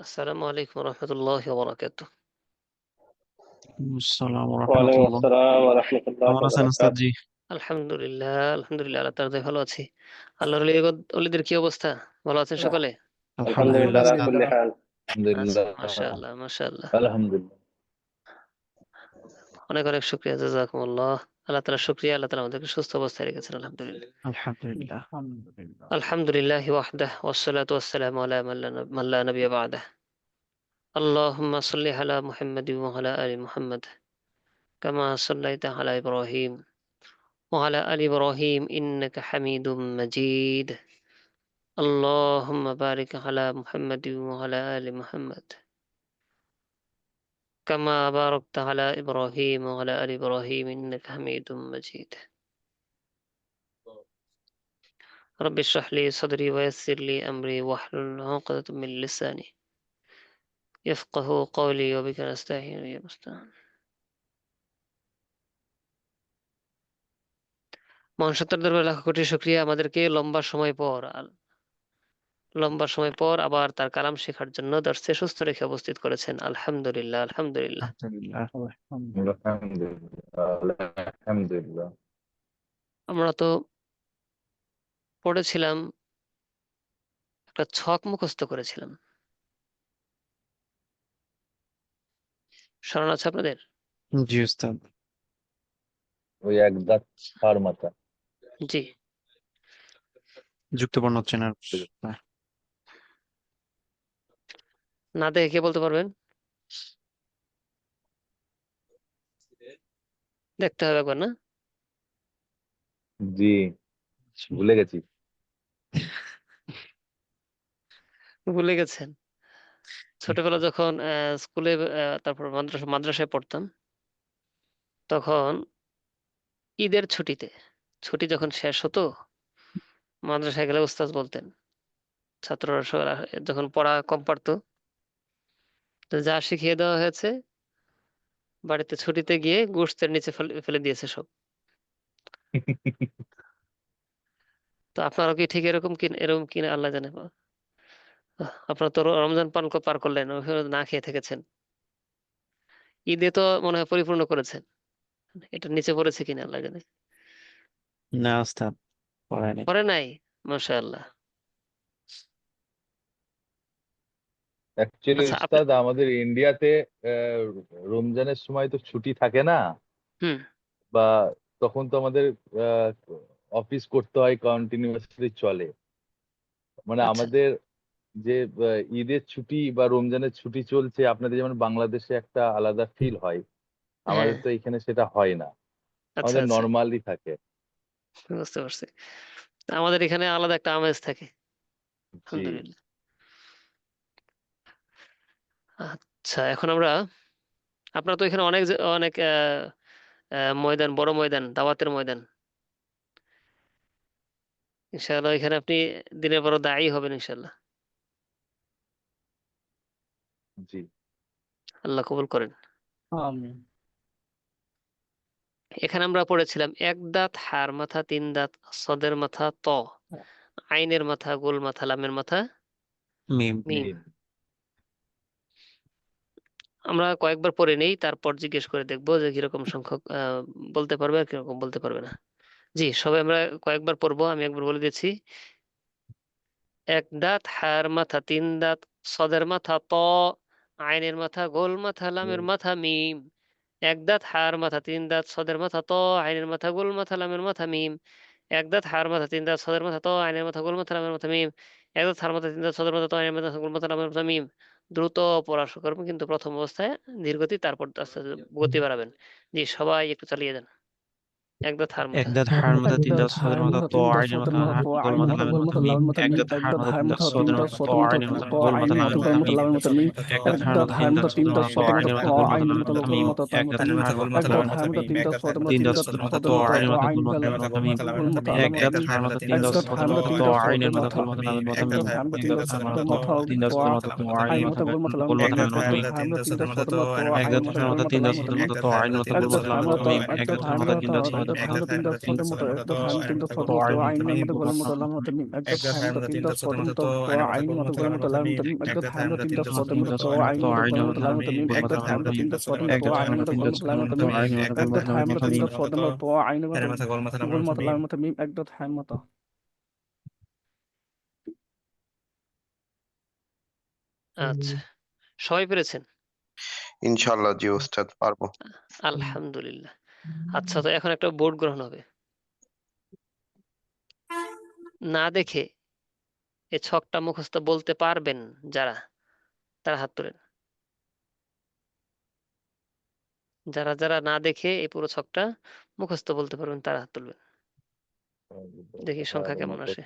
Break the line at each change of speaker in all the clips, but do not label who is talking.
আসসালামু আলাইকুম রহমতুল্লাহি ওয়া বারাকাতুহু।
আসসালাম
ওয়ালাইকুম
রহমতুল্লাহ।
আসসালাম ওয়া রাহমাতুল্লাহি
কেমন
ওয়া
আছেন ওস্তাদ জি?
বারাকাতুহু।
আলহামদুলিল্লাহ, আলহামদুলিল্লাহ আল্লাহ তাআলার দয়ায় ভালো আছি। আল্লাহর ওলিদের কি অবস্থা? ভালো আছেন সকলে?
আলহামদুলিল্লাহ আলা
আলহামদুলিল্লাহ।
কুল্লি হাল।
আচ্ছা,
আলহামদুলিল্লাহ
মাশাআল্লাহ, মাশাআল্লাহ।
আলহামদুলিল্লাহ
অনেক, অনেক শুকরিয়া, জাযাকুমুল্লাহ। আল্লাহ তাআলার শুকরিয়া, আল্লাহ তাআলা আমাদেরকে সুস্থ অবস্থায় রেখেছেন আলহামদুলিল্লাহ।
আলহামদুলিল্লাহ। আলহামদুলিল্লাহ।
আলহামদুলিল্লাহি ওয়াহদাহু ওয়াসসালাতু ওয়াসসালামু আলা মান লা নাবিয়্যা বা'দাহু। আল্লাহুম্মা সাল্লি আলা মুহাম্মাদিন ওয়া আলা আলি মুহাম্মাদ কামা সাল্লাইতা আলা ইব্রাহিম ওয়া আলা আলি ইব্রাহিম ইন্নাকা হামিদুম মাজিদ। اللهم بارك على محمد وعلى آل محمد كما باركت على إبراهيم وعلى آل إبراهيم إنك حميد مجيد. رب اشرح لي صدري ويسر لي أمري واحلل عقدة من لساني يفقه قولي وبك نستعين يا مستعان. মহান সত্তার দরবারে লাখ কোটি শুকরিয়া, আমাদেরকে লম্বা সময় পর আবার তার কালাম শেখার জন্য দর্শে সুস্থ রেখে উপস্থিত করেছেন। আলহামদুলিল্লাহ, আলহামদুলিল্লাহ।
আলহামদুলিল্লাহ।
আলহামদুলিল্লাহ
আমরা তো পড়েছিলাম, একটা ছক মুখস্থ করেছিলাম। স্মরণ আছে আপনাদের?
জি ওস্তাদ।
ওই এক দাঁত তার মাথা।
জি।
যুক্তবর্ণ চেনার
না দেখে কে বলতে পারবেন? দেখতে হবে একবার, না?
জি ভুলে গেছি।
ভুলে গেছেন? ছোটবেলা যখন স্কুলে, তারপর মাদ্রাসায় পড়তাম, তখন ঈদের ছুটি যখন শেষ হতো, মাদ্রাসায় গেলে উস্তাদ বলতেন, ছাত্ররা যখন পড়া কম পারতো, তো যা শিখিয়ে দেওয়া হয়েছে বাড়িতে ছুটিতে গিয়ে গোশতের নিচে ফেলে ফেলে দিয়েছে সব। তো আপনারাও কি ঠিক এরকম কিনা আল্লাহ জানে। আপনারা তো রমজান পার করলেন, ওখানে না খেয়ে থেকেছেন, ঈদে তো মনে হয় পরিপূর্ণ করেছেন। এটা নিচে পড়েছে কিনা আল্লাহ জানে।
না ওস্তাদ, পড়ায়নি।
পড়ে নাই? মাশাআল্লাহ।
অ্যাকচুয়ালি
আচ্ছা, আপনি।
উস্তাদ আমাদের ইন্ডিয়াতে রমজানের সময় তো ছুটি থাকে না,
হুম।
বা তখন তো আমাদের অফিস করতে হয়, কন্টিনিউয়াসলি চলে। মানে
আচ্ছা।
আমাদের যে ঈদের ছুটি বা রমজানের ছুটি চলছে, আপনাদের যেমন বাংলাদেশে একটা আলাদা ফিল হয়,
হ্যাঁ।
আমাদের তো এখানে সেটা হয় না,
আচ্ছা,
আমাদের
আচ্ছা,
নর্মালি থাকে।
বুঝতে পারছি। আমাদের এখানে আলাদা একটা আমেজ থাকে।
জি
আলহামদুলিল্লাহ। আচ্ছা, এখন আমরা, আপনার তো এখানে অনেক অনেক ময়দান, বড় ময়দান, দাওয়াতের ময়দান। ইনশাআল্লাহ এখানে আপনি দিনের বড় দায়ী হবেন ইনশাআল্লাহ।
জি
আল্লাহ কবুল করেন।
আমিন।
এখানে আমরা পড়েছিলাম এক দাঁত হার মাথা, তিন দাঁত সদের মাথা ত, আইনের মাথা, গোল মাথা, লামের মাথা
মিম।
মিম।
মিম।
আমরা কয়েকবার পড়ে নেই, তারপর জিজ্ঞেস করে দেখবো যে কিরকম সংখ্যক বলতে পারবে আর কিরকম বলতে পারবে না। জি, সবাই আমরা কয়েকবার পড়বো, আমি একবার বলে দিচ্ছি। এক দাঁত হার মাথা, তিন দাঁত সদের মাথা ত, আইনের মাথা, গোল মাথা, লামের মাথা মিম। এক দাঁত হার মাথা, তিন দাঁত সদের মাথা ত, আইনের মাথা, গোল মাথা, লামের মাথা মিম। এক দাঁত হার মাথা, তিন দাঁত সদের মাথা ত, আইনের মাথা, গোল মাথা, লামের মাথা মিম। এক দাঁত হার মাথা, তিন দাঁত সদের মাথা ত, আইনের মাথা, গোল মাথা, লামের মাথা মিম। দ্রুত পড়া শুরু করবেন, কিন্তু প্রথম অবস্থায় ধীর গতি, তারপর আস্তে আস্তে গতি বাড়াবেন। জি, সবাই একটু চালিয়ে যান। এক দাঁত হার
এক
মাথা।
দাঁত হাড় মাথা, তিন
একদাত
দাঁত সদের
হায়ের
মাথা
মাথা
ত,
তিন দাঁত
আইনের
সতের
মাথা
মাথা ত
গোল
আইনের
মাথা
মাথা
লামের
গোল
মাথা
মাথা
মিম।
লাল মাথা
এক
মিম
দাঁত হাড়
একদাত
মাথা,
হায়ের
তিন দাঁত
মাথা তিন
সদের
দাঁত
মাথা ত,
সতের মাথা
আইনের
ত
মাথা
ত
গোল মাথা
আইনের
লামের
মাথা গোল
মাথা
মাথা
মিম।
লাল মাথা মিম
এক দাঁত হাড়
একদাত
মাথা, তিন
হায়ের
দাঁত
মাথা তিন
সদের
দাঁত
মাথা ত,
সতের মাথা
আইনের
ত
মাথা গোল মাথা
আইনের
লামের
মাথা
মাথা
গোল
মিম।
মাথা
এক দাঁত
মিম
হাড় মাথা, তিন
একদাত
দাঁত
হায়ের মাথা তিন দাঁত সতের মাথা
তিন
তিন
দাঁত
দাঁত
সদের মাথা
সতের
ত,
মাথা ত
আইনের মাথা গোল
আইন
মাথা
লাল
লামের মাথা মিম।
গোল মাথা
এক
লামের
দাঁত
মিম
হাড় মাথা, তিন দাঁত
একদাত
সদের
হায়ের মাথা
মাথা
তিন
ত,
দাঁত সতের
আইনের
মাথা
মাথা
ত
গোল মাথা লামের মাথা মিম।
একদাত হায়ের মাথা তিন
এক
দাঁত
দাঁত হাড়
সতের
মাথা,
মাথা
তিন দাঁত
ত
সদের মাথা ত, আইনের
আইন
মাথা
মাথা গোল মাথা লাল
গোল
মাথা
মাথা
মিম
লামের মাথা মিম।
একদাত হায়ের মাথা তিন দাঁত সতের মাথা ত আইন
এক দাঁত
মাথা
হাড়
গোল
মাথা,
মাথা
তিন
লাল
দাঁত
মাথা
সদের
মিম
মাথা ত, আইনের মাথা গোল মাথা লামের মাথা মিম। এক
একদাত
দাঁত হাড়
হায়ের
মাথা,
মাথা
তিন দাঁত
একদা থাই মতো তিন দাঁত ছদের মতো একদা থাই মতো তিন দাঁত ছদের মতো আইনের মতো গলার মতো লামের মতো মিম একদা থাই মতো তিন দাঁত ছদের মতো আইনের মতো গলার মতো লামের মতো মিম একদা থাই মতো তিন দাঁত ছদের মতো আইনের মতো গলার মতো লামের মতো মিম একদা থাই মতো তিন দাঁত ছদের মতো আইনের মতো গলার মতো লামের মতো মিম একদা থাই মতো তিন দাঁত ছদের মতো আইনের মতো গোল মতো লামের মতো মিম একদা থাই মতো।
আচ্ছা, সবাই পেরেছেন?
ইনশাআল্লাহ জি ওস্তাদ পারবো।
আলহামদুলিল্লাহ। আচ্ছা, তো এখন একটা বোর্ড গ্রহণ হবে। না দেখে এই ছকটা মুখস্থ বলতে পারবেন যারা, তারা হাত তোলেন। যারা যারা না দেখে এই পুরো ছকটা মুখস্থ বলতে পারবেন তারা হাত তুলবেন। দেখি সংখ্যা কেমন আসে।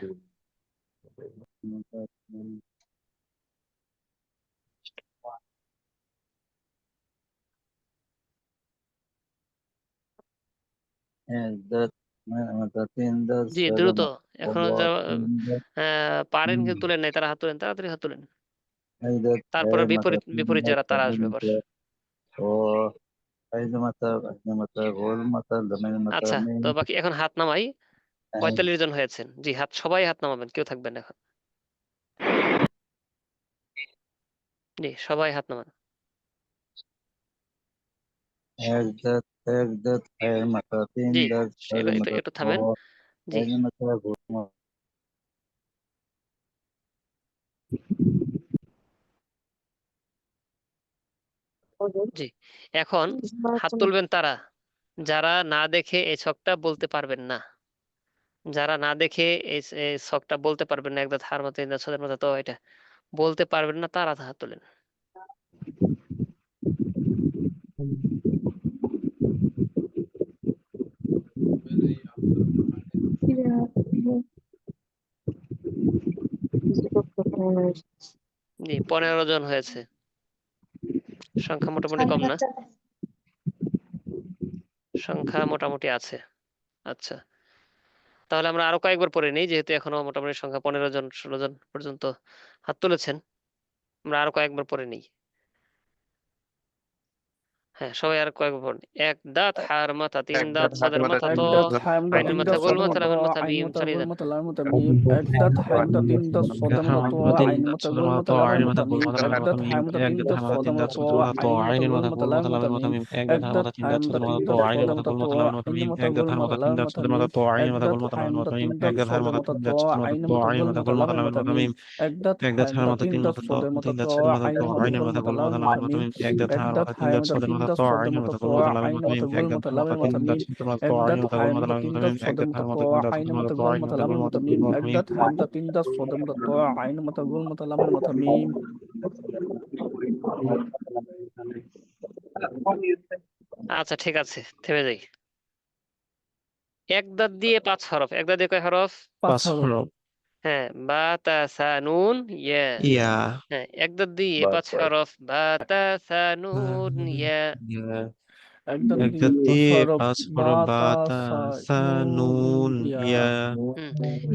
জি, দ্রুত। এখনো যারা পারেন কিন্তু তুলেন নাই, তারা হাত তোলেন, তাড়াতাড়ি হাত তোলেন। তারপরে বিপরীত বিপরীত যারা, তারা আসবে আবার। আচ্ছা, তো বাকি এখন হাত নামাই। 45 জন হয়েছেন। জি, সবাই হাত নামাবেন, কেউ থাকবেন না এখন। জি, সবাই হাত নামান। জি, একটু থামেন। জি, জি, এখন হাত তুলবেন তারা যারা না দেখে এই ছকটা বলতে পারবেন না। যারা না দেখে এই ছকটা বলতে পারবেন না, একদা থার মতো ইন্দা ছদের মতো, তো এটা বলতে পারবেন না, তারা হাত তোলেন। জি, 15 জন হয়েছে। সংখ্যা মোটামুটি কম না? সংখ্যা মোটামুটি আছে। আচ্ছা, তাহলে আমরা আরো কয়েকবার পড়ে নিই, যেহেতু এখনো মোটামুটি সংখ্যা 15 জন 16 জন পর্যন্ত হাত তুলেছেন। আমরা আরো কয়েকবার পড়ে নিই। হ্যাঁ, সবাই আর কয়েকবার পড়ুন। এক দাঁত হার মাথা, তিন দাঁত ছদের মাথা, তো
একদা থাই মতো
আইনের
তিন
মাথা
দাঁত
গোল
ছদের
মাথা,
মতো
লামের মাথা,
আইনের
মিম,
মতো
চালিয়ে
গোল
যান।
মতো লামের মতো মিম একদা থাই মতো তিন দাঁত ছদের মতো আইনের মতো গোল মতো লামের মতো মিম একদা থাই মতো তিন দাঁত ছদের মতো আইনের মতো গোল মতো লামের মতো মিম একদা থাই মতো তিন দাঁত ছদের মতো আইনের মতো গোল মতো লামের মতো মিম একদা থাই মতো তিন দাঁত ছদের মতো আইনের মতো গোল মতো লামের মতো মিম একদা থাই মতো তিন দাঁত ছদের মতো আইনের মতো গোল মতো লামের মতো মিম একদা থাই মতো তিন দাঁত ছদের মতো আইনের মতো গোল মতো লামের মতো মিম একদা থাই মতো তিন দাঁত ছদের মতো আইনের মতো গোল মতো লামের মতো মিম একদা থাই মতো তিন দাঁত ছদের মতো আইনের মতো গোল মতো লামের মতো মিম।
আচ্ছা, ঠিক আছে, থেমে যাই। এক দাঁত দিয়ে 5 হরফ। এক দাঁত দিয়ে কয় হরফ?
5 হরফ।
হ্যাঁ, বা তা সা নুন ইয়া।
ইয়া
হ্যাঁ, এক দাঁত দিয়ে 5
বারবার।
হরফ। বা তা সা নুন ইয়া।
একদা
একদা
দিয়ে 5
দিয়ে
হরফ
5
বা
হরফ বা
তা
তা
সা
সা নুন
ইয়া
ইয়া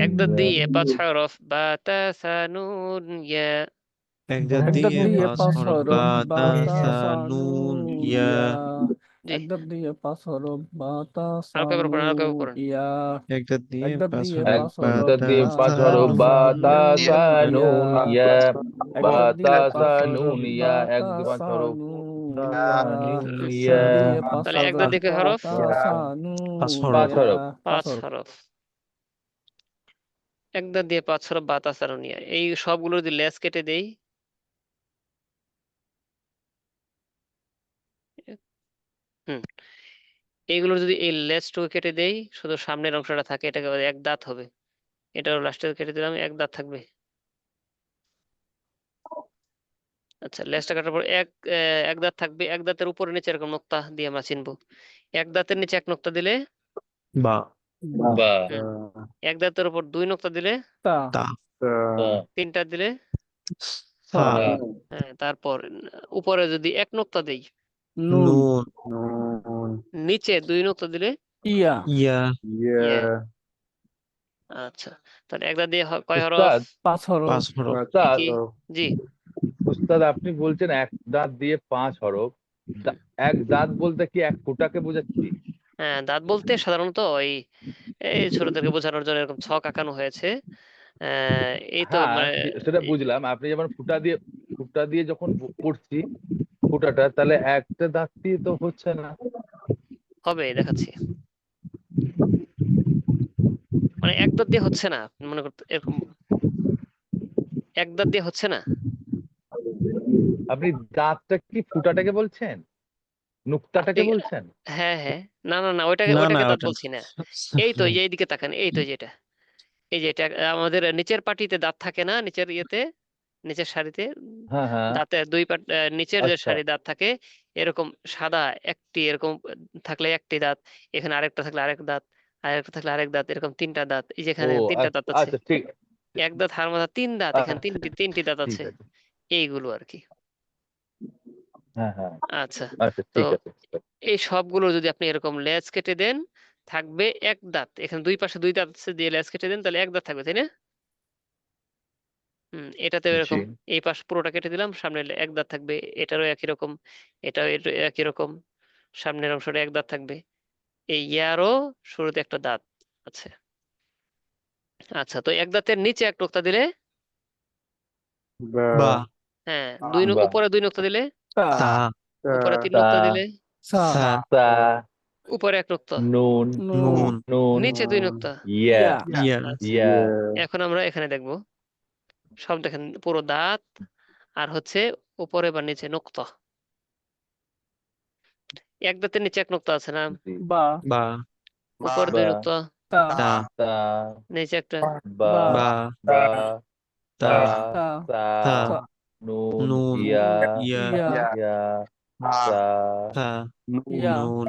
এক দাঁত দিয়ে 5 হরফ। বা তা সা নুন ইয়া।
একদা
একদা
দিয়ে
দিয়ে
5
5
হরফ বা
হরফ বা
তা
তা
সা
সা
নুন
নুন
ইয়া
ইয়া
জি,
একদা দিয়ে 5 হরফ বা তা সা
আর কয়বার পড়েন, আর কয়বার
নুন
পড়েন।
ইয়া
একদা দিয়ে
একদা
5
দিয়ে
হরফ
5
বা
হরফ
একটা
তা
দিয়ে
বা
5
সা
তা
হরফ
সা
বাতাসা
নুন
নুন
ইয়া
ইয়া
একদা দিয়ে 5
বাতাসা
হরফ
নুন ইয়া
বা
এক
তা
দিয়ে 5
সা
হরফ
নুন
নুন
ইয়া
ইয়া
দিয়ে 5
তাহলে এক দাঁত
হরফ
দিয়ে কয়
বা
হরফ?
তা সা
5
নুন
হরফ
5
ইয়া
হরফ
5
5
হরফ।
হরফ। এক দাঁত দিয়ে 5 হরফ বা তা সা নুন ইয়া। এই সবগুলো যদি লেস কেটে দেই, হুম, এইগুলোর যদি এই লেসটুকু কেটে দেই, শুধু সামনের অংশটা থাকে, এটাকে বলে এক দাঁত হবে। এটাও লাস্টে কেটে দিলাম, এক দাঁত থাকবে। আচ্ছা, লেসটা কাটার পর এক দাঁত থাকবে। এক দাঁতের উপরে নিচে এরকম নোক্তা দিয়ে আমরা চিনবো। এক দাঁতের নিচে এক নোক্তা দিলে
বা
বা
এক দাঁতের উপর 2 নোক্তা দিলে
তা
তা
3টা দিলে
সা
হ্যাঁ, তারপর উপরে যদি এক নোক্তা দেই,
নুন
নুন
নিচে 2 নোক্তা দিলে
ইয়া
ইয়া
ইয়া। আচ্ছা, তাহলে এক দাঁত দিয়ে কয় হরফ?
উস্তাদ
5 হরফ
5 হরফ
উস্তাদ
কি? জি,
উস্তাদ আপনি বলছেন এক দাঁত দিয়ে 5 হরফ
হুম।
এক দাঁত বলতে কি এক ফোঁটাকে বোঝাচ্ছি?
দাঁত বলতে সাধারণত এই ছোটদেরকে বোঝানোর জন্য এরকম ছক আঁকানো হয়েছে। এই তো
হ্যাঁ
মানে
সেটা বুঝলাম। আপনি যেমন ফুটা দিয়ে যখন করছি ফুটাটা, তাহলে একটা দাঁত দিয়ে তো হচ্ছে না।
হবে, দেখাচ্ছি। মানে এক দাঁত দিয়ে হচ্ছে না, মনে করতে এরকম এক দাঁত দিয়ে হচ্ছে না।
আপনি দাঁতটা কি ফুটাটাকে বলছেন, নুক্তাটাকে
আপনি
বলছেন?
হ্যাঁ হ্যাঁ, না না না, ওইটাকে
না না
ওইটাকে দাঁত
ওটা
বলছি না। এই তো এইদিকে তাকান, এই তো যেটা, এই যে এটা আমাদের নিচের পাটিতে দাঁত থাকে না, নিচের ইয়েতে, নিচের সারিতে
হ্যাঁ হ্যাঁ।
দাঁতের দুই পাট নিচের যে
আচ্ছা।
সারি দাঁত থাকে, এরকম সাদা একটি এরকম থাকলে একটি দাঁত, এখানে আরেকটা থাকলে আরেক দাঁত, আরেকটা থাকলে আরেক দাঁত, এরকম তিনটা দাঁত, এই
ও
যেখানে তিনটা দাঁত আছে।
আচ্ছা ঠিক
এক দাঁত হাড় মাথা, তিন দাঁত, এখানে
আচ্ছা,
তিনটি দাঁত
ঠিক
আছে,
আছে।
এইগুলো আর কি।
হ্যাঁ হ্যাঁ।
আচ্ছা,
আচ্ছা
তো
ঠিক আছে।
এই সবগুলো যদি আপনি এরকম লেজ কেটে দেন, থাকবে এক দাঁত, এখানে দুই পাশে দুই দাঁত আছে, দিয়ে লেজ কেটে দেন, তাহলে এক দাঁত থাকবে, তাই না? এটাতে
জি।
এরকম এই পাশ পুরোটা কেটে দিলাম, সামনে এক দাঁত থাকবে, এটারও একই রকম, এটাও একই রকম, সামনের অংশটা এক দাঁত থাকবে, এই ইয়ারও শুরুতে একটা দাঁত আছে। আচ্ছা, তো এক দাঁতের নিচে এক নোক্তা দিলে,
বা
হ্যাঁ
বাহ।
উপরে দুই নোক্তা দিলে,
তা
উপরে তিন
তা
নোক্তা দিলে,
সা
তা
উপরে এক নোক্তা,
নুন
নুন
নুন
নিচে দুই নোক্তা।
ইয়া
ইয়া
আচ্ছা,
ইয়া।
এখন আমরা এখানে দেখব, সব দেখেন পুরো দাঁত, আর হচ্ছে উপরে বা নিচে নোক্তা। এক দাঁতের নিচে এক নোক্তা আছে না,
জি।
বা
উপরে দুই
বা
নোক্তা,
তা
তা
নিচে একটা,
বা
বা
বা
তা
তা
তা
তা
তা
নুন
নুন
ইয়া
ইয়া
ইয়া তা
তা
ইয়া
নুন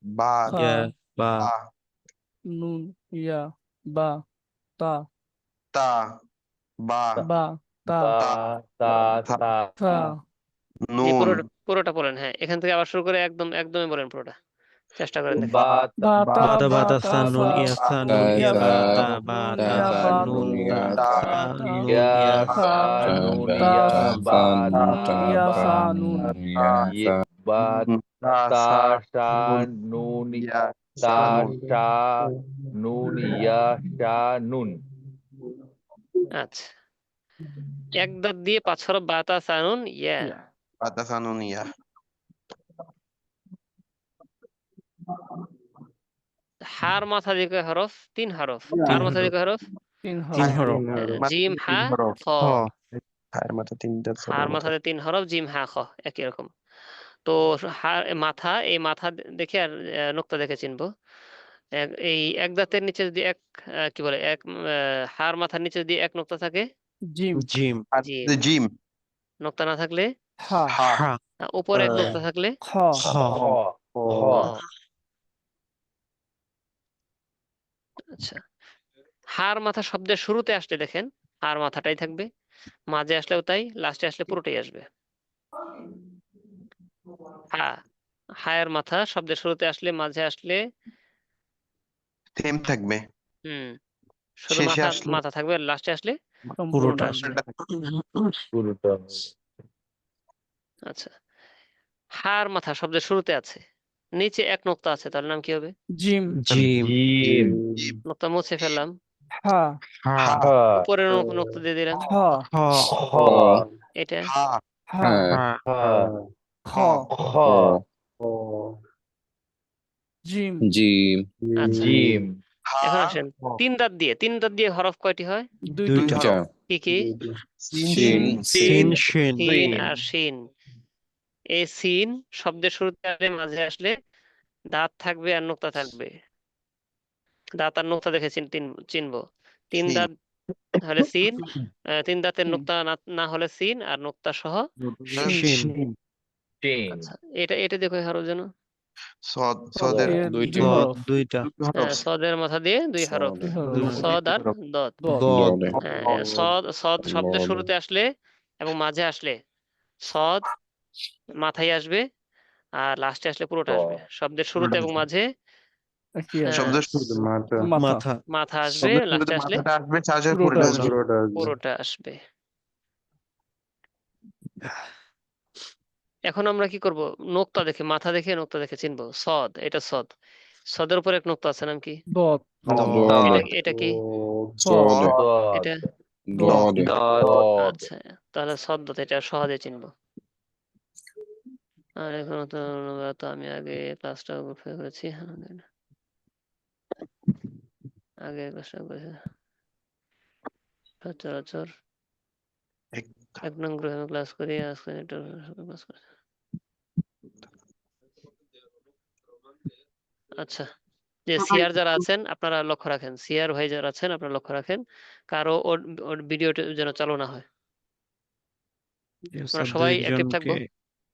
বা
ইয়া বা
নুন ইয়া বা তা
তা বা
বা তা
বা তা তা
তা
জি
নুন
পুরোটা বলেন, হ্যাঁ এখান থেকে আবার শুরু করে একদমই বলেন পুরোটা, চেষ্টা করেন দেখেন।
বা
বা তা
বাতা
বা
বাতা
তা
সা নুন
সা
ইয়া সা
নুন
নুন
ইয়া
ইয়া
বা
বা তা
নুন
বাতা
ইয়া বা
নুন তা
তা
সা
তা
নুন
ইয়া
ইয়া
সা
সা
নুন
নুন
তা
ইয়া বা
নুন
তা
ইয়া
বা
সা নুন
ইয়ে বা
তা
তা
সা
সা
নুন
নুন
ইয়া
তা
নুন
সা নুন ইয়া সা নুন।
আচ্ছা, এক দাঁত দিয়ে পাঁচ হরফ বাতা সানুন ইয়া।
বাতা সা নুন ইয়া
হার মাথা দিয়ে কয় হরফ? তিন হরফ। হার মাথা দিয়ে কয় হরফ?
তিন
তিন
হরফ
হরফ
জিম হা খ।
হ
হায়ের মাথা তিনটা
হার
ছোটের মতো
মাথাতে তিন হরফ, জিম হা খ, একই রকম। তো মাথা, এই মাথা দেখে আর নোক্তা দেখে চিনবো। এই এক দাঁতের নিচে যদি কি বলে হার মাথার নিচে যদি এক নোক্তা থাকে,
জিম
জিম
আর
জিম।
জিম
নোক্তা না থাকলে,
হা
হা
হা
উপরে এক নোক্তা থাকলে,
খ
খ
খ খ
খ। আচ্ছা, হার মাথা শব্দের শুরুতে আসলে দেখেন হার মাথাটাই থাকবে, মাঝে আসলেও তাই, লাস্টে আসলে পুরোটাই আসবে। হা, হায়ের মাথা শব্দের শুরুতে আসলে, মাঝে আসলে,
থেম থাকবে
হুম শুধু
শেষে
মাথা
আসলে
মাথা থাকবে, আর লাস্টে আসলে
পুরোটা
পুরোটা আসবে।
পুরোটা।
আচ্ছা, হার মাথা শব্দের শুরুতে আছে, নিচে এক নোক্তা আছে, তার নাম কি হবে?
জিম
জিম
জিম
নোক্তা মুছে ফেললাম,
হা
হা
হা
উপরে নোক্তা দিয়ে দিলাম,
খ
হ
খ
এটা।
হা
হা
হা
হা
খ
খ
জিম
আচ্ছা,
জিম
হা
এখন আসেন তিন দাঁত দিয়ে হরফ কয়টি হয়?
দুইটি
দুইটা
কি কি?
সিন
সিন
সিন,
শিন
সিন আর শিন। এই সিন শব্দের শুরুতে আসলে, মাঝে আসলে দাঁত থাকবে আর নোক্তা থাকবে, দাঁত আর নোক্তা দেখে চিনবো। তিন
সিন
দাঁত হলে সিন, তিন দাঁতের
সিন
নোক্তা না হলে সিন, আর নোক্তা সহ শিন।
শিন
শিন
চিন
আচ্ছা, এটা দেখো হরফ যেন,
সদের
এর
দুইটি
দুই হরফ
দুইটা
সদের মাথা দিয়ে দুই হরফ,
দুই হরফ
দুই
সদ আর দদ।
দদ
দদ
সদ শব্দের শুরুতে আসলে এবং মাঝে আসলে সদ মাথায় আসবে, আর লাস্টে আসলে পুরোটা আসবে। শব্দের শুরুতে এবং মাঝে
কি আছে
শব্দ
মাথা
মাথা
মাথা আসবে,
শব্দের শুরুতে
লাস্টে আসলে
মাথাটা আসবে চার্জের
পুরোটা
পুরোটা
আসবে
পুরোটা আসবে। এখন আমরা কি করব? মাথা দেখে নোক্তা দেখে চিনবো। সদ, এটা সদ, সদের উপর এক নোক্তা আছে, নাম কি?
ضاد
এটা কি?
صاد
এটা
ضاد
ضاد
আচ্ছা, তাহলে সদ্দত, এটা সহজে চিনবো। আর এখন তো আমি আগে ক্লাসটা করেছি, আগে ক্লাসটা করেছি সচরাচর
এক-
1 নং গ্রুপে ক্লাস করি, আজকে একটু ক্লাস করি। আচ্ছা, যে সিআর যারা আছেন আপনারা লক্ষ্য রাখেন, সিআর ভাই যারা আছেন আপনারা লক্ষ্য রাখেন, কারো ওর ভিডিওটা যেন চালু না হয়। আমরা সবাই অ্যাক্টিভ থাকবো,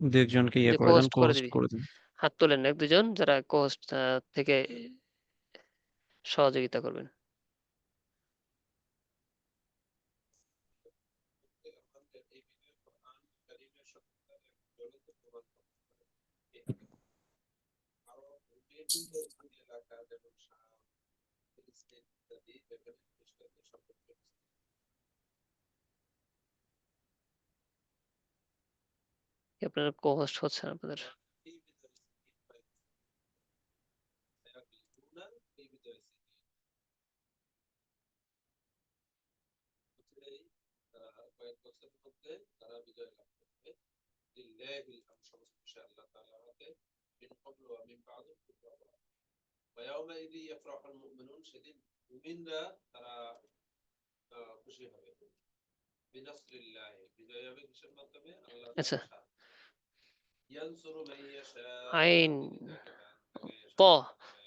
দু একজনকে ইয়ে
যে
করে দেন,
কোহোস্ট করে
কোহোস্ট
দিবি।
করে দেন।
হাত তোলেন এক দুজন যারা কোহোস্ট থেকে সহযোগিতা করবেন। আপনার কোহোস্ট হচ্ছে না আপনাদের। আচ্ছা, আইন ত,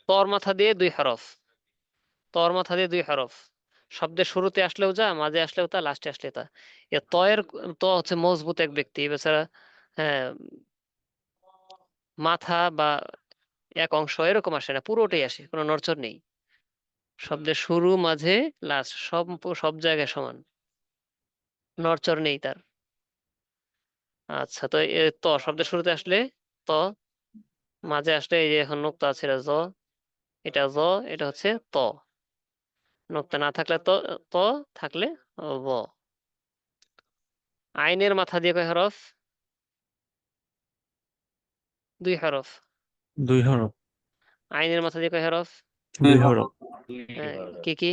তর মাথা দিয়ে 2 হরফ, তর মাথা দিয়ে 2 হরফ, শব্দের শুরুতে আসলেও যা, মাঝে আসলেও তা, লাস্টে আসলে তা। এ তয়ের ত হচ্ছে মজবুত এক ব্যক্তি, বেচারা হ্যাঁ মাথা বা এক অংশ এরকম আসে না, পুরোটাই আসে, কোনো নড়চড় নেই। শব্দের শুরু মাঝে লাস্ট সব জায়গায় সমান, নড়চড় নেই তার। আচ্ছা, তো ত শব্দের শুরুতে আসলে ত, মাঝে আসলে এই যে এখন নোক্তা আছে এটা জ, এটা জ, এটা হচ্ছে ত। নোক্তা না থাকলে ত, ত থাকলে ব। আইনের মাথা দিয়ে কয় হরফ? 2 হরফ।
2 হরফ।
আইনের মাথা দিয়ে কয় হরফ?
2 হরফ।
কি কি?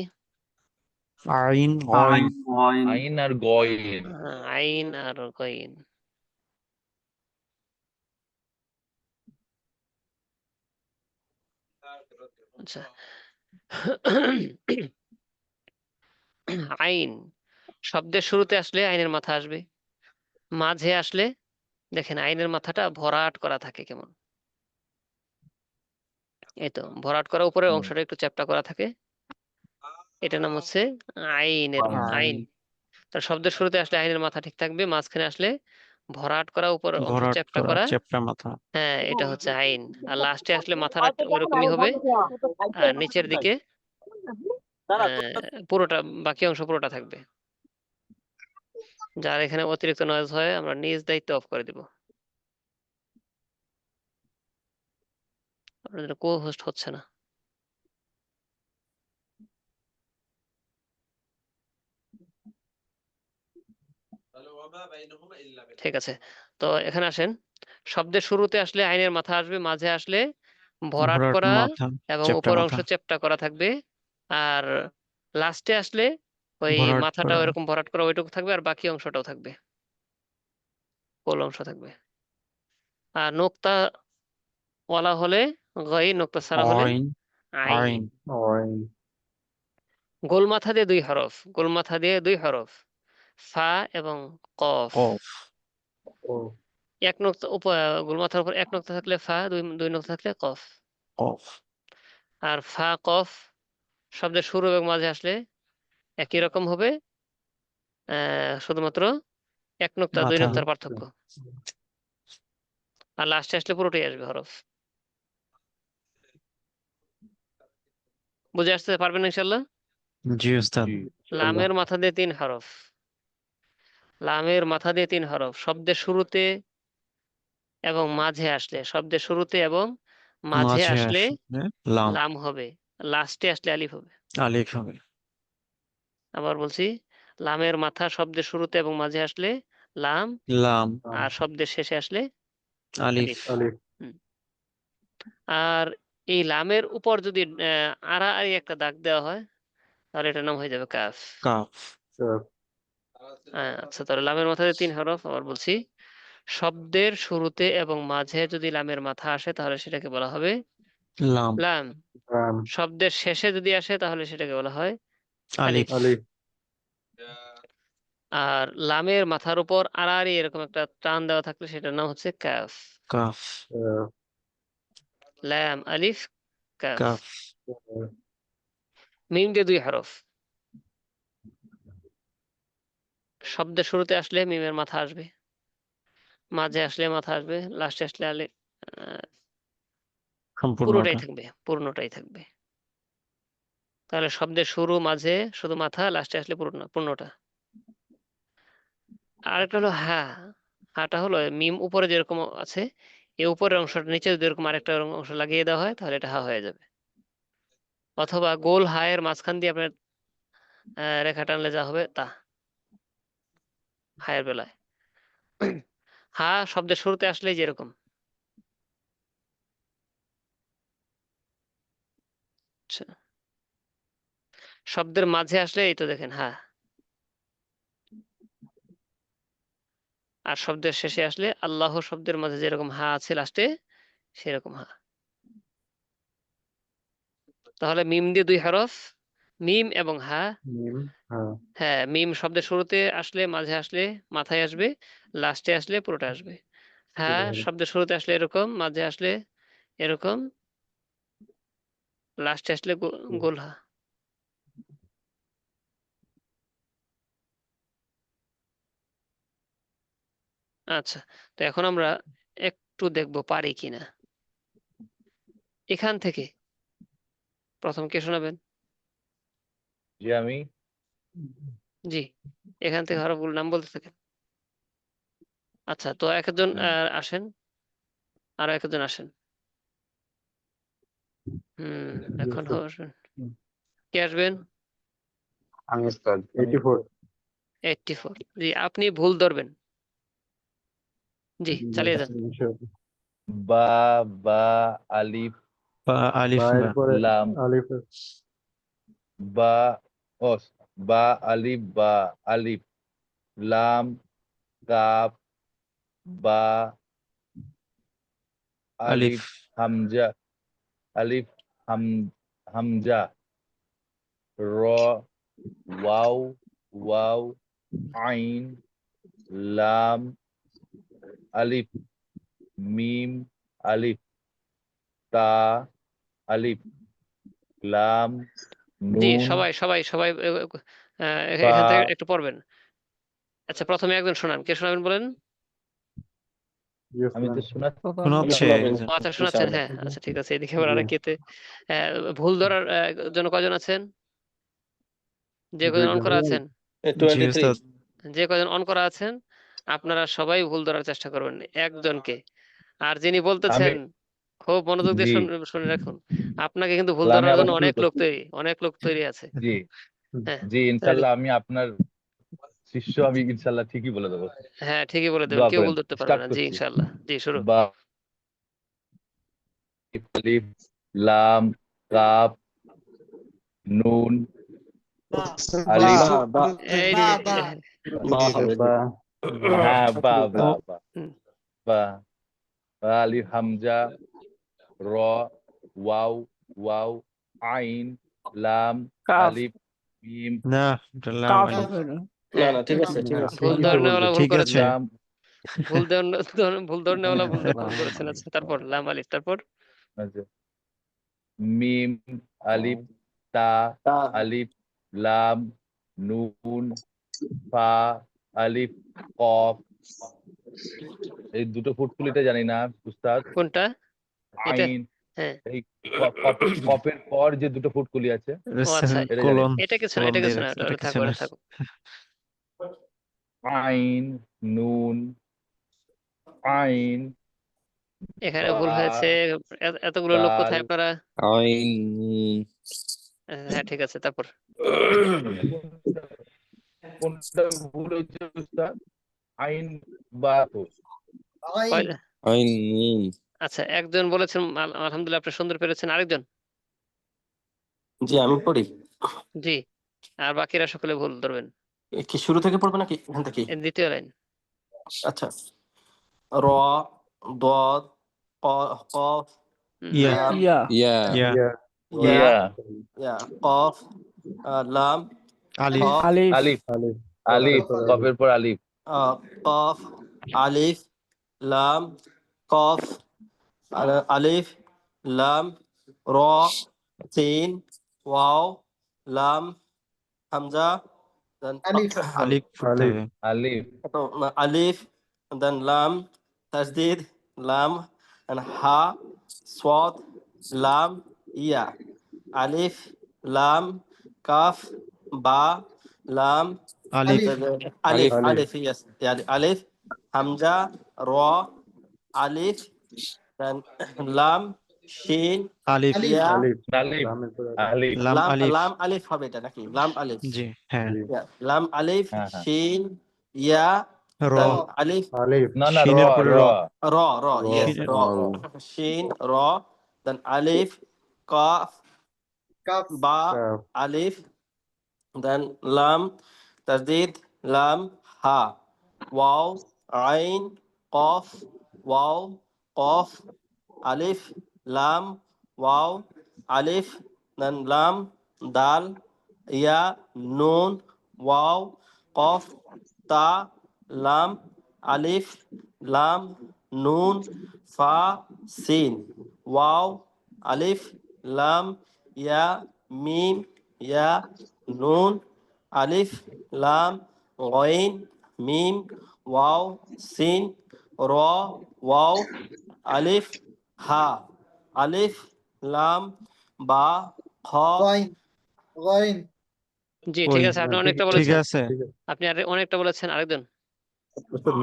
আইন, গইন।
আইন আর গইন।
আইন আর গইন। আচ্ছা, আইন শব্দের শুরুতে আসলে আইনের মাথা আসবে, মাঝে আসলে দেখেন আইনের মাথাটা ভরাট করা থাকে কেমন, এই তো ভরাট করা, উপরের অংশটা একটু চ্যাপ্টা করা থাকে, এটার নাম হচ্ছে আইনের আইন।
আইন।
তার শব্দের শুরুতে আসলে আইনের মাথা ঠিক থাকবে, মাঝখানে আসলে ভরাট করা, উপরের অংশ
ভরাট
চ্যাপ্টা
করা,
করা,
চেপটা মাথা।
হ্যাঁ এটা হচ্ছে আইন। আর লাস্টে আসলে মাথাটা ওইরকমই হবে, আর নিচের দিকে পুরোটা, বাকি অংশ পুরোটা থাকবে। যার এখানে অতিরিক্ত নয়েজ হয় আমরা নিজ দায়িত্ব অফ করে দিব। আপনাদের কো হোস্ট হচ্ছে না। ঠিক আছে, তো এখানে আসেন, শব্দের শুরুতে আসলে আইনের মাথা আসবে, মাঝে আসলে ভরাট
ভরাট
করা
মাথা,
এবং
চেপটা
উপর অংশ
মাথা।
চ্যাপ্টা করা থাকবে, আর লাস্টে আসলে ওই
ভরাট
মাথাটা
করা।
এরকম ভরাট করা ওইটুকু থাকবে, আর বাকি অংশটাও থাকবে, কোল অংশ থাকবে। আর নোক্তা ওয়ালা হলে গই, নোক্তা ছাড়া হলে
আইন,
আইন।
আইন।
গোল মাথা দিয়ে 2 হরফ, গোল মাথা দিয়ে 2 হরফ, ফা এবং কফ।
কফ।
এক নোক্তা গোল মাথার উপর 1 নোক্তা থাকলে ফা, 2 নোক্তা থাকলে কফ।
কফ।
আর ফা কফ শব্দের শুরু এবং মাঝে আসলে একই রকম হবে, শুধুমাত্র 1 নোক্তা 2
মাথা।
নোক্তার পার্থক্য, আর লাস্টে আসলে পুরোটাই আসবে হরফ। বুঝে আসতে পারবেন ইনশাল্লাহ?
জি উস্তাদ।
লামের মাথা দিয়ে 3 হরফ, লামের মাথা দিয়ে 3 হরফ, শব্দের শুরুতে এবং মাঝে আসলে, শব্দের শুরুতে এবং মাঝে
মাঝে
আসলে
আসলে লাম,
লাম হবে, লাস্টে আসলে আলিফ হবে।
আলিফ হবে।
আবার বলছি, লামের মাথা শব্দের শুরুতে এবং মাঝে আসলে লাম,
লাম,
আর শব্দের শেষে আসলে
আলিফ।
আলিফ। হুম। আর এই লামের উপর যদি আড়াআড়ি একটা দাগ দেওয়া হয় তাহলে এটার নাম হয়ে যাবে কাফ।
কাফ
আচ্ছা, তাহলে লামের মাথায় 3 হরফ আবার বলছি। শব্দের শুরুতে এবং মাঝে যদি লামের মাথা আসে তাহলে সেটাকে বলা হবে
লাম
লাম। শব্দের শেষে যদি আসে তাহলে সেটাকে বলা হয়
আলিফ
আলিফ। আর লামের মাথার উপর আড়াআড়ি এরকম একটা টান দেওয়া থাকলে সেটার নাম হচ্ছে কাফ।
কাফ
লাম আলিফ কাফ।
কাফ
মিম দিয়ে 2 হরফ। শব্দের শুরুতে আসলে মিমের মাথা আসবে, মাঝে আসলে মাথা আসবে, লাস্টে আসলে পুরোটাই
সম্পূর্ণটা
থাকবে, পূর্ণটাই থাকবে। তাহলে শব্দের শুরু মাঝে শুধু মাথা, লাস্টে আসলে পূর্ণটা। আরেকটা হলো হা। হাটা হলো মিম উপরে যেরকম আছে এই উপরের অংশটা নিচে যদি এরকম আরেকটা অংশ লাগিয়ে দেওয়া হয় তাহলে এটা হা হয়ে যাবে। অথবা গোল হায়ের মাঝখান দিয়ে আপনার রেখা টানলে যা হবে তা হায়ের বেলায়। হা শব্দের শুরুতে আসলে যেরকম, আচ্ছা, শব্দের মাঝে আসলে এই তো দেখেন হা, আর শব্দের শেষে আসলে আল্লাহ শব্দের মাঝে যেরকম হা আছে লাস্টে সেরকম হা। তাহলে মিম দিয়ে 2 হরফ, মিম এবং হা। হ্যাঁ, মিম শব্দের শুরুতে আসলে মাঝে আসলে মাথায় আসবে, লাস্টে আসলে পুরোটা আসবে। হ্যাঁ, শব্দের শুরুতে আসলে এরকম, মাঝে আসলে এরকম, লাস্টে আসলে গোল হা। আচ্ছা, তো এখন আমরা একটু দেখবো পারি কিনা। এখান থেকে প্রথম কে শোনাবেন?
যে আমি
জি, এখান থেকে হরফগুলোর নাম বলতে থাকেন। আচ্ছা, তো একজন আসেন, আরো একজন আসেন। এখন আসবেন। কে আসবেন?
আমি উস্তাদ 84
84। জি, আপনি ভুল ধরবেন। জি, চালিয়ে যান।
বা বা আলিফ
বা আলিফ বা
লাম বা বা আলিফ বা আলিফ লাম কাফ বা
আলিফ
আলিফ হামজা আলিফ হামজা র ওয়াও ওয়াও আইন লাম আলিফ মিম আলিফ তা আলিফ লাম
জি,
নুন
সবাই সবাই সবাই
বা
এখান থেকে একটু পড়বেন। আচ্ছা, প্রথমে একজন শোনান। কে শোনাবেন বলেন?
আমি তো শোনাচ্ছি
শোনাচ্ছে
আচ্ছা, শোনাচ্ছেন, হ্যাঁ, আচ্ছা ঠিক আছে। এদিকে আবার আরেকেতে ভুল ধরার জন্য কজন আছেন? যে কজন অন করা আছেন,
জি উস্তাদ
যে কজন অন করা আছেন আপনারা সবাই ভুল ধরার চেষ্টা করবেন একজনকে। আর যিনি
আমি
বলতেছেন খুব মনোযোগ দিয়ে
জি
শুনে রাখুন, আপনাকে কিন্তু ভুল
তাহলে আমি
ধরার
আবার
জন্য
শুরু করছি
অনেক লোক তৈরি আছে।
জি
হ্যাঁ,
জি ইনশাল্লাহ আমি আপনার শিষ্য, আমি ইনশাল্লাহ ঠিকই বলে দেবো।
হ্যাঁ, ঠিকই বলে দেবেন,
দোয়া
কেউ
করেন,
ভুল ধরতে পারবে
স্টার্ট
না। জি,
করছি।
ইনশাআল্লাহ। জি, শুরু।
বা আলিফ লাম কাফ নুন আলিফ
এই
হ্যাঁ বা
ও
বা বা
হুম,
বা বা আলিফ হামজা র ওয়াও ওয়াও আইন লাম
কাফ
আলিফ মিম
না এটা লাম
কাফ
আলিফ
হবে না।
হ্যাঁ, ভুল ধরনেওয়ালা ভুল
ঠিক আছে
করেছে।
লাম
ভুল ধরনেওয়ালা ভুল করেছেন। আচ্ছা, তারপর লাম আলিফ, তারপর
আচ্ছা, মিম আলিফ তা আলিফ লাম নুন ফা আলিফ কফ। এই দুটো ফুটকুলিটা জানি না উস্তাদ।
কোনটা এটা?
আইন
হ্যাঁ,
এই কপের পর যে দুটো ফুটকুলি আছে
ও আচ্ছা,
এটা জানি না।
কোলন
এটা কিছু না,
কোলন
এটা
দিয়ে
কিছু না,
রাখছে,
ওটা
এটা
ওটা
কিছু
থাকো,
না
ওটা থাকো।
আইন নুন আইন
এখানে ভুল
বা
হয়েছে। এতগুলো লোক
দাল
কোথায় আপনারা?
আইন
হ্যাঁ, ঠিক আছে, তারপর
কোনটা ভুল হয়েছে উস্তাদ? আইন বা তো
কয়টা?
আইন
আচ্ছা, একজন বলেছেন আলহামদুলিল্লাহ আপনি সুন্দর পেরেছেন, আরেকজন?
জি আমি পড়ি।
জি, আর বাকিরা সকলে ভুল ধরবেন।
কি শুরু থেকে পড়বে নাকি এখান থেকে?
এর দ্বিতীয় লাইন।
আচ্ছা, র, দদ, কফ,
ইয়া
লাম,
ইয়া
ইয়া
ইয়া, ইয়া, কফ, লাম,
আলিফ
কফ,
আলিফ
আলিফ আলিফ কফের পর আলিফ।
কফ, আলিফ, লাম, কফ, আলিফ, লাম, র, সিন, ওয়াও, লাম, হামজা, then
আলিফ পড়তে হবে
আলিফ
alif, then lam, tasdid, lam, and ha, swad, lam, ya, alif, lam, kaf, ba, lam,
Alif
alif, yes, yeah, alif, hamza, ra, alif, then lam, shin,
Alif
ya,
আলিফ আলিফ
লাম আলিফ
lam, alif হবে এটা নাকি? lam, alif.
জি হ্যাঁ
Yeah. Lam alif,
হ্যাঁ হ্যাঁ
shin, ya,
র
then alif,
না র
শিনের পরে
র
র
ra, yes,
শিনের
ra, shin, ra, then alif, kaf, ba, alif, then lam, tasdid, lam, ha, waw, ain, qaf, waw, qaf, alif, lam, waw, alif, then lam, dal, ya, nun, waw, qaf, ta, lam, alif, lam, nun, fa, sin, waw, alif, lam, ya, mim, ya, nun, alif, lam, ghain, mim, waw, sin, ra, waw, alif, ha, alif, lam, ba, kha,
জি,
ওই
ঠিক আছে, আপনি অনেকটা
ঠিক
বলেছেন।
আছে
আপনি আর অনেকটা বলেছেন, আরেকজন?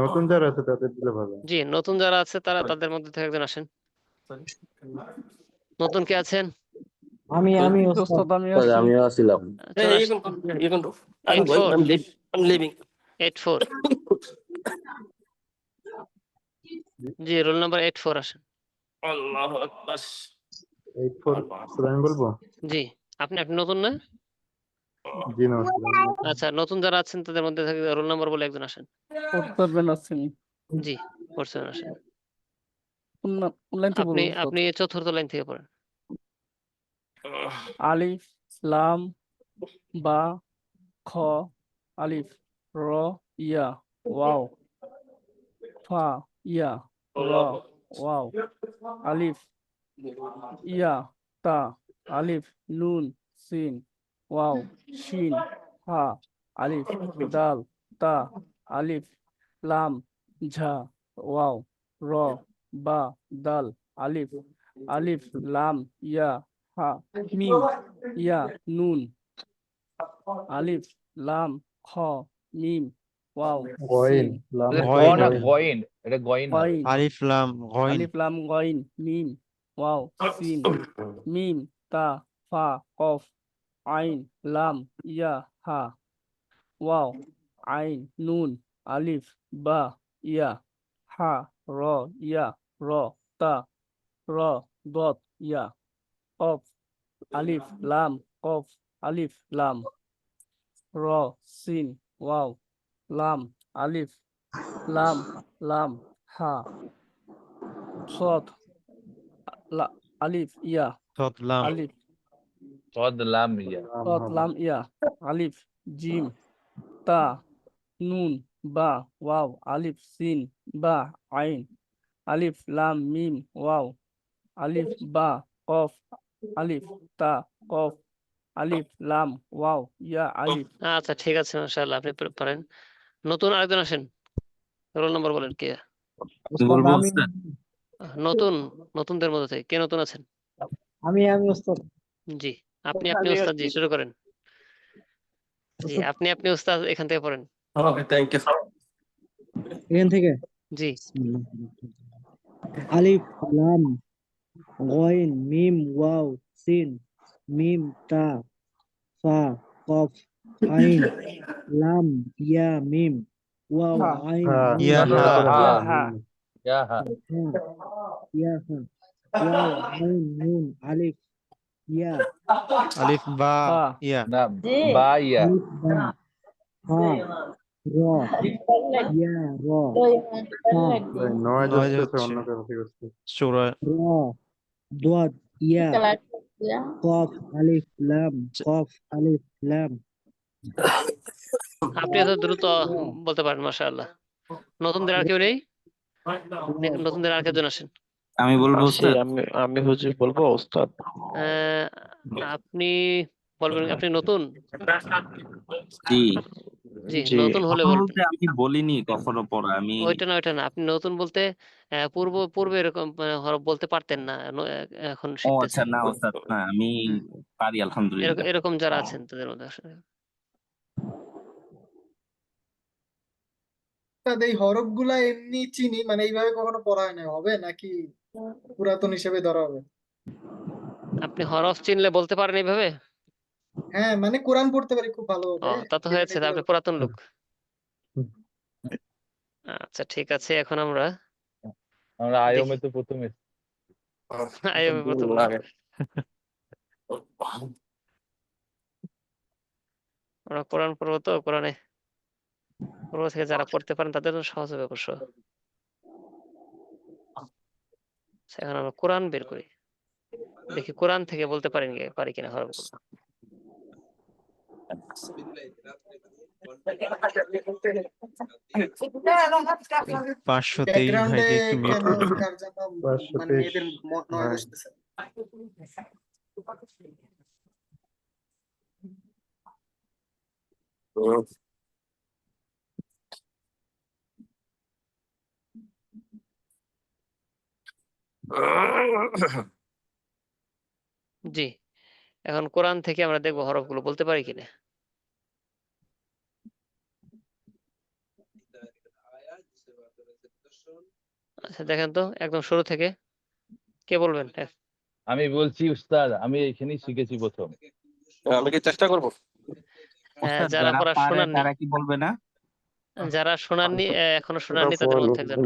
নতুন যারা আছে তাদের দিলে ভালো।
জি, নতুন যারা আছে তারা তাদের মধ্যে থেকে একজন আসেন। নতুন কে আছেন?
আমি ওস্তাদ আমি আছি
আমিও আসছিলাম।
চলে
You can go. You can go. I'm
8-4
going. I'm leaving.
8-4 G, roll number 8-4 আসেন।
Allahu Akbar.
8-4 আমি বলবো।
জি, আপনি নতুন না?
জি নমস্কার।
আচ্ছা, নতুন যারা আছেন তাদের মধ্যে থেকে রোল নাম্বার বলে একজন আসেন।
পড়তেন আছেন
জি, পড়ছেন আসেন।
অনলাইন থেকে
আপনি
বলুন
আপনি চতুর্থ লাইন থেকে পড়েন।
আলিফ লাম বা খ আলিফ র ইয়া ওয়াও ফা ইয়া র ওয়াও আলিফ ইয়া তা আলিফ নুন সিন ওয়াও শিন হা আলিফ দাল তা আলিফ লাম ঝা ওয়াও র বা দাল আলিফ আলিফ লাম ইয়া হা মিম ইয়া নুন আলিফ লাম খ মিম ওয়াও
গয়েন
সিন
লাম
গয়েন
না
এটা।
গয়েন, এটা গয়েন হবে।
গইন
আলিফ লাম গইন
আলিফ লাম গইন মিম ওয়াও সিন মিম তা ফা কফ আইন লাম ইয়া হা ওয়াও আইন নুন আলিফ বা ইয়া হা র ইয়া র তা র দত ইয়া কফ আলিফ লাম কফ আলিফ লাম র সিন ওয়াও লাম আলিফ লাম লাম হা صاد لا ألف يا
সৎ লাম
ألف
সদ লাম ইয়া
صاد لام يا ألف جيم تا نون با واو ألف سين با عين ألف لام ميم واو ألف با قاف ألف تا قاف ألف لام واو يا ألف
আচ্ছা, ঠিক আছে, মাশাআল্লাহ, আপনি পারেন। নতুন আরেকজন আসেন, রোল নাম্বার বলেন কে?
বলবো স্যার?
নতুন, নতুনদের মধ্যে থেকে কে নতুন আছেন?
আমি ওস্তাদ
জি, আপনি উস্তাদ, জি শুরু করেন। জি, আপনি উস্তাদ, এখান থেকে পড়েন।
Okay thank you.
এখান থেকে
জি,
আলিফ লাম গইন মিম ওয়াও সিন মিম তা ফা কফ আইন লাম ইয়া মিম ওয়াও আইন
হ্যাঁ,
নুন
ইয়া
না, না,
হা
না, হা
হা
ইয়া হা
হা
ইয়া ওয়াও নুন নুন আলিফ ইয়া
আলিফ বা
ফা
ইয়া
না, বা ইয়া।
আলিফ বা হা র ইয়া র হা
ভাই নয়েজ
নয়েজ
আসতেছে
হচ্ছে
অন্য কারো থেকে আসছে।
চোরা
র দোয়াদ ইয়া কফ আলিফ লাম কফ আলিফ লাম
আপনি এত দ্রুত বলতে পারেন, মাশাআল্লাহ। নতুনদের আর কেউ নেই? নতুনদের আর কেজন আসেন?
আমি বলবো
আসি,
উস্তাদ।
আমি হুজুর বলবো ওস্তাদ।
আহ, আপনি বলবেন, আপনি নতুন?
জি,
জি,
জি।
নতুন হলে
নতুন
বলবেন।
বলতে আমি বলিনি কখনো পড়া, আমি
ওইটা না, আপনি নতুন বলতে পূর্বে এরকম হরফ বলতে পারতেন না, এখন
ও আচ্ছা,
শিখতেছেন।
না ওস্তাদ, না আমি
হুম,
পারি
এরকম
আলহামদুলিল্লাহ।
এরকম যারা আছেন তাদের মধ্যে আসলে।
উস্তাদ, এই হরফ গুলা এমনি চিনি, মানে এইভাবে কখনো পড়া হয় না, হবে নাকি পুরাতন হিসেবে ধরা হবে?
আপনি হরফ চিনলে বলতে পারেন এইভাবে?
হ্যাঁ, মানে কোরআন পড়তে পারি খুব
ও,
ভালোভাবে,
তা তো হয়েছে, তা আপনি
এগুলো-
পুরাতন লোক। আচ্ছা, ঠিক আছে, এখন আমরা
আমরা
দেখি।
আইওমে তো প্রথমে
আমি প্রথম আমরা কোরআন পড়বো, তো কোরআনে পূর্ব থেকে যারা পড়তে পারেন তাদের জন্য সহজ হবে অবশ্য। আচ্ছা, এখন আমরা কোরআন বের করি, দেখি কোরআন থেকে বলতে পারি কিনা হরফগুলো।
পাঁচশো তেইশ
ব্যাকগ্রাউন্ডে
ভাইকে একটু মিউট
কেন
করুন।
কার জন্য মানে
523
মেয়েদের নয়েজ
ভাই
আসতেছে?
জি, এখন কোরআন থেকে আমরা দেখবো হরফগুলো বলতে পারি কিনা। আচ্ছা, দেখেন তো একদম শুরু থেকে কে বলবেন?
আমি বলছি উস্তাদ, আমি এখানেই শিখেছি প্রথম।
আমি কি চেষ্টা করবো? ওস্তাদ,
যারা
যারা
পড়া
পারে
শোনাননি,
তারা কি বলবে না?
যারা শোনাননি এখনো শোনাননি তাদের মধ্যে একজন।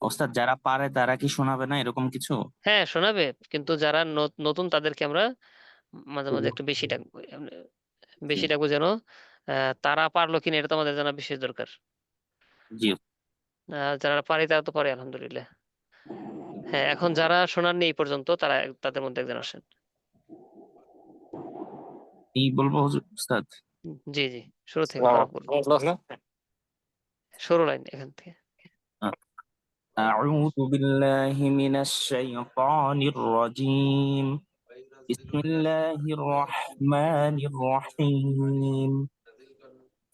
ওস্তাদ, যারা পারে তারা কি শোনাবে না এরকম কিছু?
হ্যাঁ, শোনাবে, কিন্তু যারা নতুন তাদেরকে আমরা মাঝে মাঝে একটু বেশি ডাকবো, বেশি ডাকবো যেন তারা পারলো কিনা এটা তো আমাদের জানা বিশেষ দরকার।
জি,
যারা পারি তারা তো পারে আলহামদুলিল্লাহ। হ্যাঁ, এখন যারা শোনাননি এই পর্যন্ত তারা তাদের মধ্যে একজন আসেন।
কি বলবো উস্তাদ?
জি জি, শুরু থেকে হরফ বলুন, শুরু লাইন এখান থেকে।
أعوذ بالله من الشيطان الرجيم بسم الله الرحمن الرحيم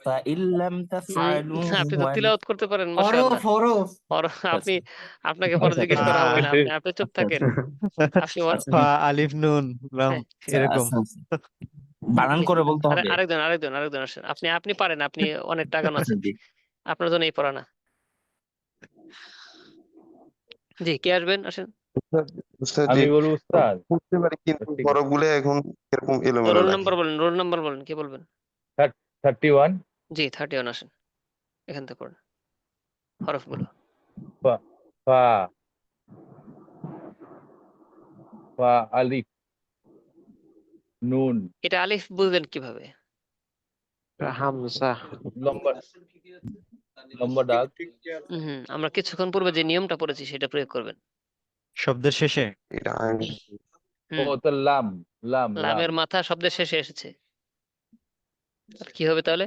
فإن لم تفعلوا
আপনি তো তিলাওয়াত করতে পারেন,
হরফ
মাশাআল্লাহ।
হরফ
আপনি, আপনাকে পরে
আচ্ছা
জিজ্ঞেস
আচ্ছা
করা হবে না,
ফা
আপনি চুপ থাকেন। আপনি
আচ্ছা
ফা আলিফ নুন লাম
হ্যাঁ,
এরকম।
আচ্ছা আচ্ছা। বানান করে বলতে হবে।
আরেকজন আসেন, আপনি পারেন, আপনি অনেক টাকানো আছেন,
জি,
আপনার জন্য এই পড়া না। জি, কে আসবেন, আসেন।
উস্তাদ জি
আমি বলবো উস্তাদ,
বুঝতে পারি, কিন্তু
ঠিক আছে।
বরফগুলো এখন এরকম এলোমেলো
রোল
লাগে।
নাম্বার বলেন, রোল নাম্বার বলেন, কে বলবেন?
31।
জি, 31 আসেন, এখান থেকে পড়েন হরফগুলো।
ফা ফা ফা আলিফ নুন
এটা আলিফ বুঝলেন কিভাবে?
হামজা।
লম্বা লম্বা ডাক।
আমরা কিছুক্ষণ পূর্বে যে নিয়মটা পড়েছি সেটা প্রয়োগ করবেন।
শব্দের শেষে
এটা আইন।
ও,
হুম,
তো লাম লাম লাম
লামের মাথা শব্দের শেষে এসেছে, আর কি হবে তাহলে?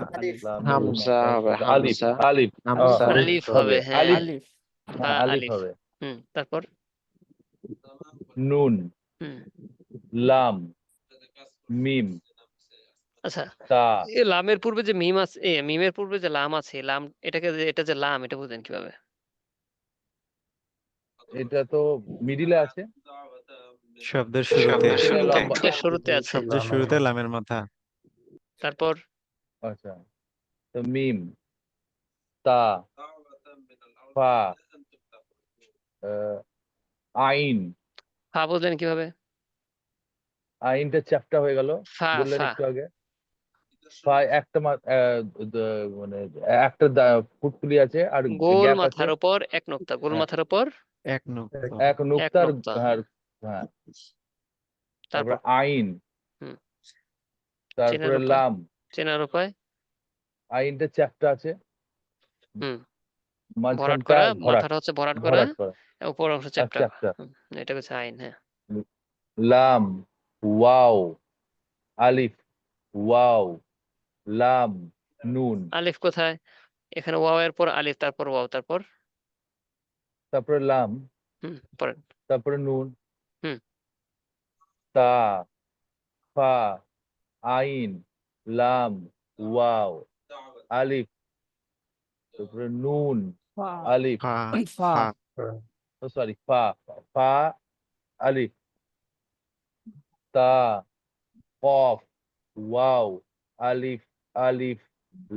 আলিফ
লামের
হামজা
মাথায়
হবে,
আলিফ
হামজা।
আলিফ
হামজা।
আলিফ হবে, হ্যাঁ,
আলিফ।
আলিফ
বা
আলিফ
আলিফ।
হবে।
তারপর
নুন
হুম
লাম মিম
আচ্ছা,
তা।
এই লামের পূর্বে যে মিম আছে, মিমের পূর্বে যে লাম আছে, লাম এটা যে লাম, এটা বুঝলেন কিভাবে?
এটা তো মিডিলে আছে,
শব্দের শুরুতে,
এটা লম্বা।
শুরুতে আছে।
শব্দের শুরুতে লামের মাথা।
তারপর
আচ্ছা, তো মিম তা ফা আইন।
ফা বুঝলেন কিভাবে?
আইনটা চ্যাপ্টা হয়ে গেল,
ফা
বললেন
ফা
একটু আগে। ফায় একটা মানে একটা ফুটকুলি আছে আর
গোল
গ্যাপ আছে
মাথার উপর এক নোক্তা, গোল
হ্যাঁ,
মাথার উপর
এক নোক্তা
এক
এক
নুক্তার
নোক্তা।
হ্যাঁ হ্যাঁ
তারপর
তারপরে আইন,
হুম, চেনার
তারপরে
উপায়,
লাম,
চেনার উপায়।
আইনটা চ্যাপ্টা আছে,
হুম, ভরাট
মাঝখানটা
করা,
ভরাট,
মাথাটা হচ্ছে ভরাট করা,
ভরাট করা
উপর অংশ
আর
চ্যাপ্টা।
চ্যাপ্টা।
এটা হচ্ছে আইন। হ্যাঁ,
লাম, ওয়াও, আলিফ, ওয়াও, লাম, নুন,
আলিফ কোথায়? এখানে ওয়াও এর পর আলিফ, তারপর ওয়াও, তারপর
তারপরে লাম,
পড়েন।
তারপরে নুন,
হুম।
তা, ফা, আইন, লাম, ওয়াও, আলিফ, তারপরে নুন,
ফা
আলিফ,
ফা
ফা
ফা
সরি ফা, ফা, আলিফ, তা, কফ, ওয়াও, আলিফ, আলিফ,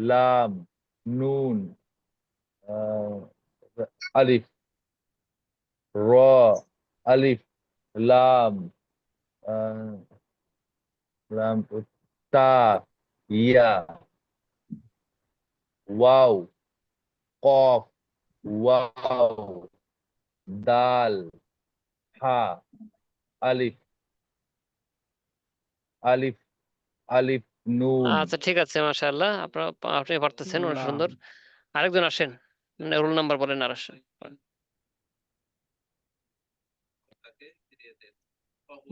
লাম, নুন, আলিফ, র, আলিফ, লাম, লাম, তা, ইয়া, ওয়াও, কফ, ওয়াও, দাল, হা, আলিফ, আলিফ, আলিফ, নুন।
আচ্ছা ঠিক আছে, মাশাআল্লাহ, আপনি পারতেছেন, অনেক
লাম
সুন্দর। আরেকজন আসেন, রোল নাম্বার বলেন আর আসেন।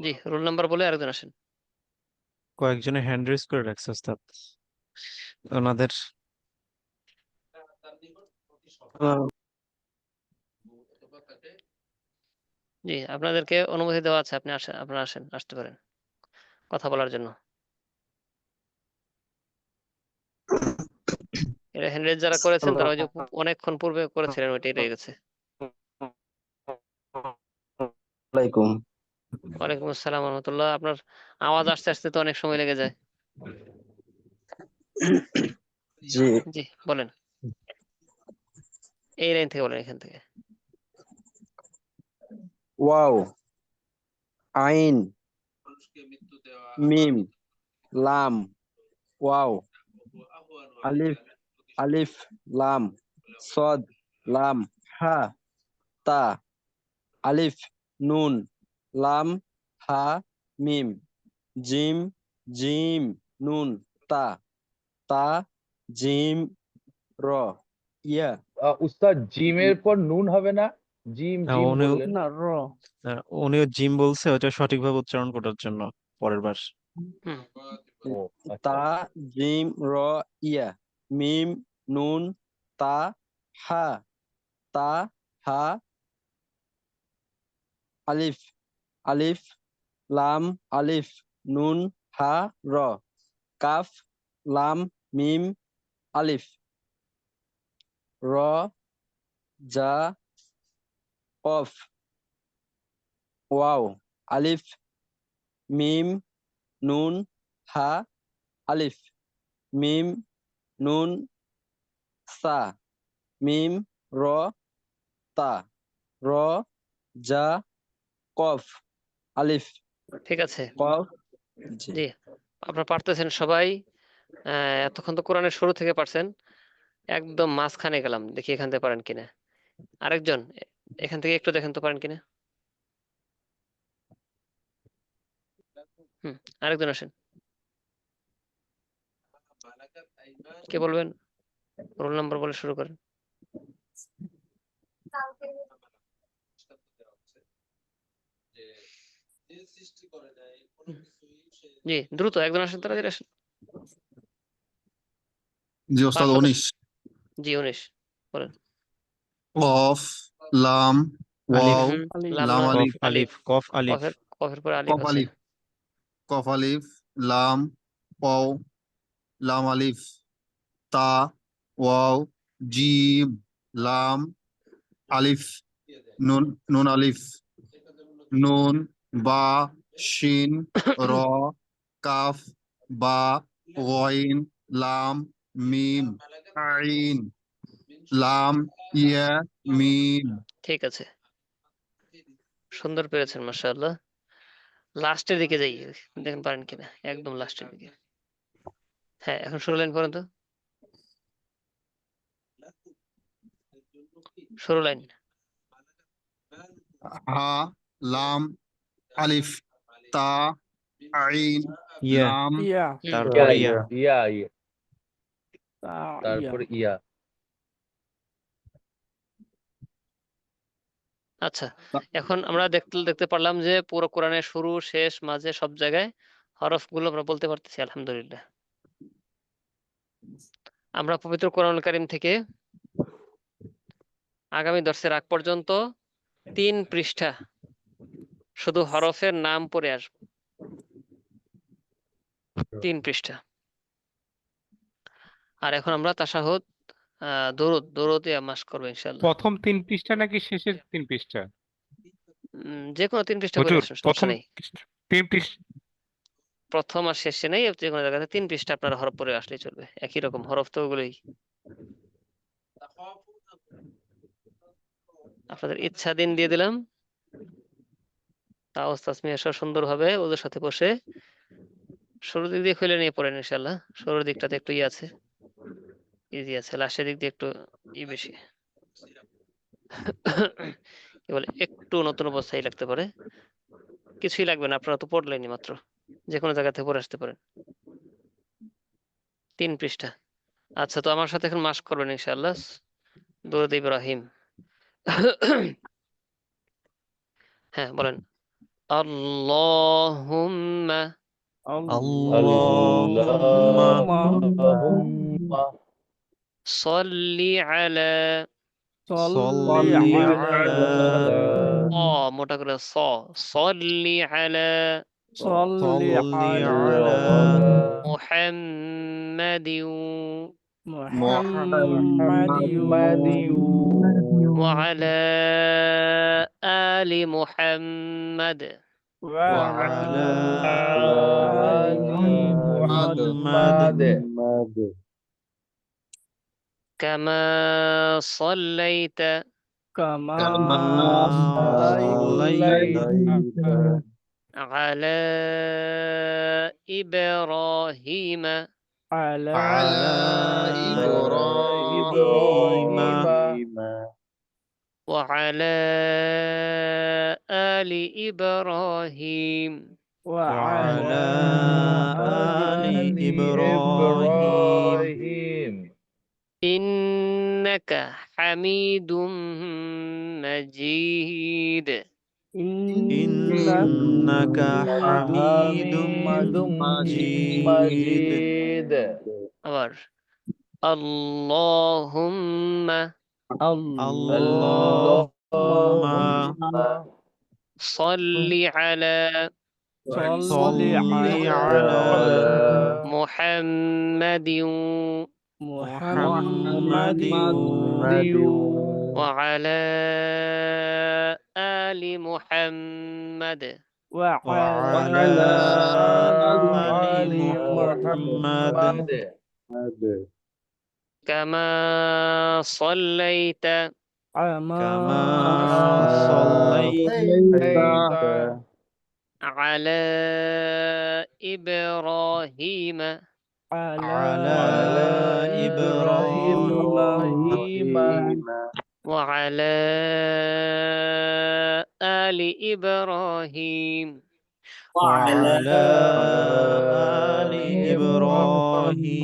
জি, রোল নাম্বার বলে আরেকজন আসেন।
কয়েকজনে হ্যান্ড রেজ করে রাখছে ওস্তাদ, ওনাদের
জি, আপনাদেরকে অনুমতি দেওয়া আছে, আপনি আসেন, আপনারা আসেন, আসতে পারেন কথা বলার জন্য। এটা হ্যান্ড রেজ যারা করেছেন তারা ওই যে অনেকক্ষণ পূর্বে করেছিলেন, ওইটাই রয়ে গেছে।
আলাইকুম।
ওয়ালাইকুম আসসালাম ওয়া রাহমাতুল্লাহ। আপনার আওয়াজ আসতে আসতে তো অনেক সময় লেগে যায়।
জি,
জি বলেন, এই লাইন থেকে বলেন, এখান থেকে।
ওয়াও, আইন, মিম, লাম, ওয়াও, আলিফ, আলিফ, লাম, সদ, লাম, হা, তা, আলিফ, নুন, লাম, হা, মিম, জিম, জিম, নুন, তা, তা, জিম, র, ইয়া।
উস্তাদ জিমের পর নুন হবে না? জিম জিম
উনিও
বললেন।
না র
উনিও জিম বলছে, ওটা সঠিকভাবে উচ্চারণ করার জন্য পরের বার।
হুম,
ও আচ্ছা
তা, জিম, র, ইয়া, মিম, নুন, তা, হা, তা, হা, আলিফ, আলিফ, লাম, আলিফ, নুন, হা, র, কাফ, লাম, মিম, আলিফ, র, জা, কফ, ওয়াও, আলিফ, মিম, নুন, হা, আলিফ, মিম, নুন, সা, মিম, র, তা, র, জা, কফ, আলিফ,
ঠিক আছে।
কফ। জি।
জি, আপনারা পারতেছেন সবাই। এতক্ষণ তো কোরআনের শুরু থেকে পারছেন, একদম মাঝখানে গেলাম, দেখি এখান থেকে পারেন কিনা। আরেকজন এখান থেকে একটু দেখেন তো পারেন কিনা। আরেকজন আসেন, কে বলবেন? রোল নাম্বার বলে শুরু করেন। জি দ্রুত একজন আসেন, তাড়াতাড়ি আসেন।
জি ওস্তাদ,
5
19।
জি 19 বলেন।
কফ, লাম,
আলিফ,
ওয়াও,
আলিফ
লাম
লাম
নয়,
কফ,
আলিফ,
আলিফ, কফ, আলিফ,
কফের পর আলিফ
কফ
আছে।
আলিফ, কফ আলিফ, লাম, ওয়াও, লাম আলিফ, তা, ওয়াও, জিম, লাম, আলিফ, নুন, নুন আলিফ, নুন, বা, শিন, র, কাফ, বা, গইন, লাম, মিম, আইন, লাম, ইয়া, মিম।
ঠিক আছে, সুন্দর পেরেছেন, মাশাআল্লাহ। লাস্টের দিকে যাই, দেখেন পারেন কিনা, একদম লাস্টের দিকে। হ্যাঁ, এখন শুরু লাইন পড়েন তো, শুরু লাইন।
হা লাম আলিফ তা আইন
ইয়া
লাম
ইয়া
তারপরে ইয়া
ইয়া ইয়া
তা ইয়া
তারপরে ইয়া।
আচ্ছা, এখন আমরা দেখতে পারলাম যে পুরো কোরআনের শুরু শেষ মাঝে সব জায়গায় হরফগুলো আমরা বলতে পারতেছি, আলহামদুলিল্লাহ। আমরা পবিত্র কোরআনুল কারীম থেকে আগামী দর্শের আগ পর্যন্ত 3 পৃষ্ঠা শুধু হরফের নাম পড়ে আসবো, 3 পৃষ্ঠা। আর এখন আমরা তাশাহুদ দরুদ মাস করবো ইনশাআল্লাহ।
প্রথম 3 পৃষ্ঠা নাকি শেষের 3 পৃষ্ঠা?
যে কোনো 3 পৃষ্ঠা করে
হুজুর
আসুন, সমস্যা
প্রথম
নেই।
3 পৃষ্ঠা
প্রথম আর শেষে নেই, যে কোনো জায়গাতে 3 পৃষ্ঠা আপনারা হরফ পড়ে আসলেই চলবে, একই রকম হরফ তো ওগুলোই। আপনাদের ইচ্ছা দিন দিয়ে দিলাম, তাও তাসমিয়া সহ সুন্দরভাবে ওদের সাথে বসে শুরুর দিক দিয়ে খুলে নিয়ে পড়েন ইনশাআল্লাহ। শুরুর দিকটাতে একটু আছে, ইজি আছে, লাস্টের দিক দিয়ে একটু বেশি কি বলে, একটু নতুন অবস্থায় লাগতে পারে। কিছুই লাগবে না, আপনারা তো পড়লেনই মাত্র, যে কোনো জায়গা থেকে পড়ে আসতে পারেন। 3 পৃষ্ঠা। আচ্ছা, তো আমার সাথে এখন মাস করবেন ইনশাআল্লাহ দরুদ ইব্রাহিম। হ্যাঁ বলেন, আল্লাহুম্মা
আল্লাহুম্মা
সাল্লি আলা,
সাল্লি আলা
মোটা করে সাল্লি আলা
সাল্লি
আলা
মুহাম্মাদিন
মুহাম্মাদিন
ওয়া আলা আলি মুহাম্মাদ
وعلى آل
محمد
কামা সাল্লাইতা
كما
صليت
على إبراهيم
على
على إبراهيم
وعلى آل إبراهيم
وعلى آل إبراهيم
إنك حميد مجيد
إنك حميد مجيد
আবার اللهم
اللهم
صل على
صل على
محمد
محمد
وعلى آل محمد
وعلى آل محمد
كما صليت
كما صليت
على إبراهيم
على إبراهيم
وعلى آل إبراهيم
وعلى آل إبراهيم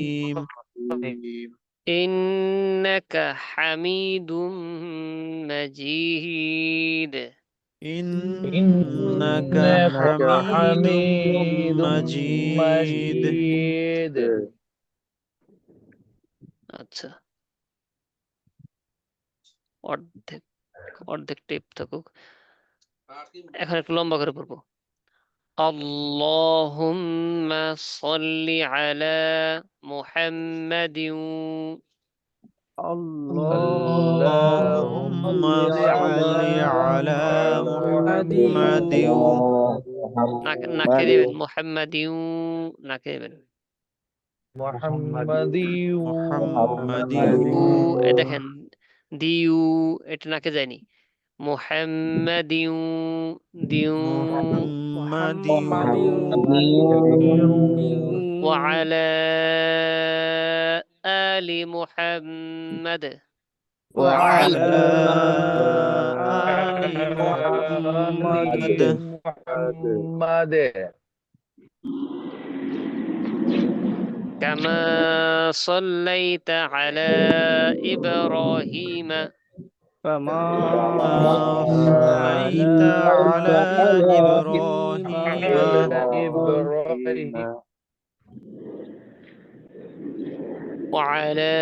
إنك حميد مجيد
إنك حميد مجيد
আচ্ছা, অর্ধেক অর্ধেক টেপ থাকুক, এখন একটু লম্বা করে পড়বো। আল্লাহুম্মা সাল্লি আলা মুহাম্মাদিন
اللهم صل على محمد
নাকে দিবেন, মুহাম্মাদিন নাকে দিবেন।
محمد
এই দেখেন দিউ, এটা নাকে যায়নি। মুহাম্মাদিন দিউ
محمد
وعلى آل محمد
وعلى
وعلى
آل محمد
محمد
كما صليت على إبراهيم
كما
صليت على إبراهيم
على إبراهيم
وعلى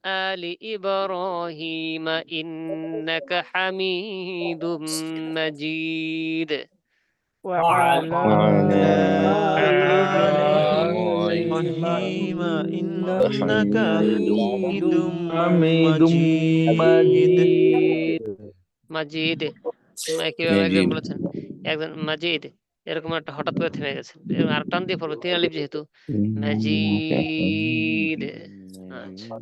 آل إبراهيم إنك حميد مجيد
وعلى
وعلى
آل
آل
إبراهيم
إبراهيم
إنك
إنك
حميد
حميد
حميد
مجيد
مجيد
মাজিদ কিভাবে একজন বলেছেন একজন মাজিদ এরকম একটা হঠাৎ করে থেমে গেছেন এরকম আর টান দিয়ে পড়বে তিন আলিফ যেহেতু মাজিদ আচ্ছা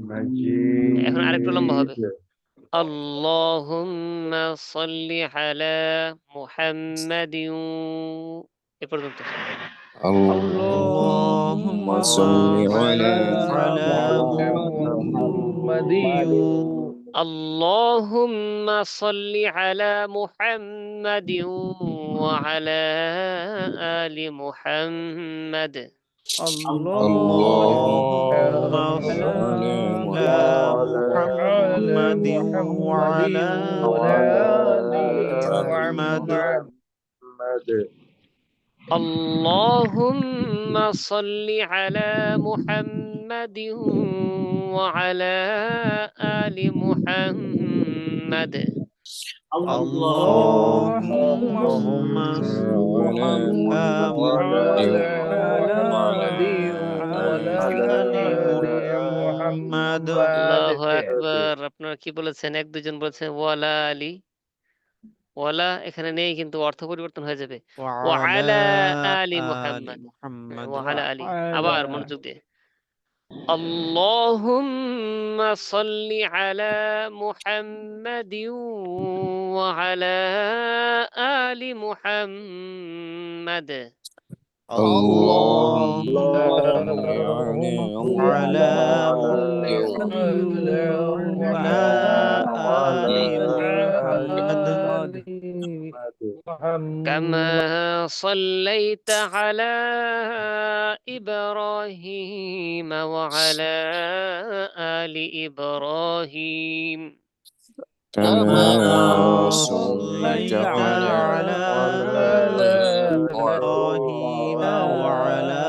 এখন আরেকটু লম্বা হবে
مجيد
আল্লাহুম্মা সাল্লি আলা মুহাম্মাদিন এ পর্যন্ত
اللهم صل على محمد
اللهم صل على محمد وعلى آل محمد
اللهم صل على محمد وعلى
وعلى
محمد
محمد
اللهم صل على محمد وعلى آل محمد
اللهم صل على محمد وعلى آل محمد
আল্লাহু আকবার আপনারা কি বলেছেন এক দুজন বলেছেন ওয়ালা আলী ওয়ালা এখানে নেই কিন্তু অর্থ পরিবর্তন হয়ে যাবে
وعلى
ওয়ালা আলী
آل
মুহাম্মদ
محمد
ওয়ালা আলী
وعلى
আবার মনোযোগ দিয়ে اللهم صل على محمد وعلى آل محمد
اللهم على
محمد
وعلى آل محمد
كما صليت على إبراهيم وعلى آل إبراهيم
كما صليت على إبراهيم وعلى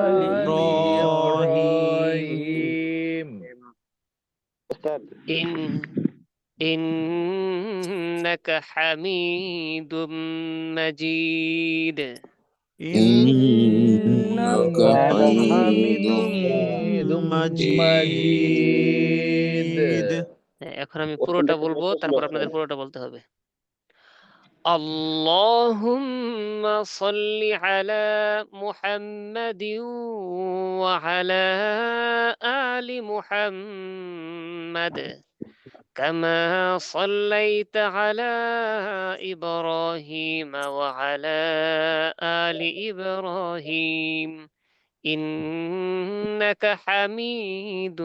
آل
إبراهيم
إنك حميد مجيد
إنك حميد مجيد
এখন আমি পুরোটা বলবো তারপর আপনাদের পুরোটা বলতে হবে اللهم صل على محمد وعلى آل محمد كما صليت على إبراهيم وعلى آل إبراهيم إنك حميد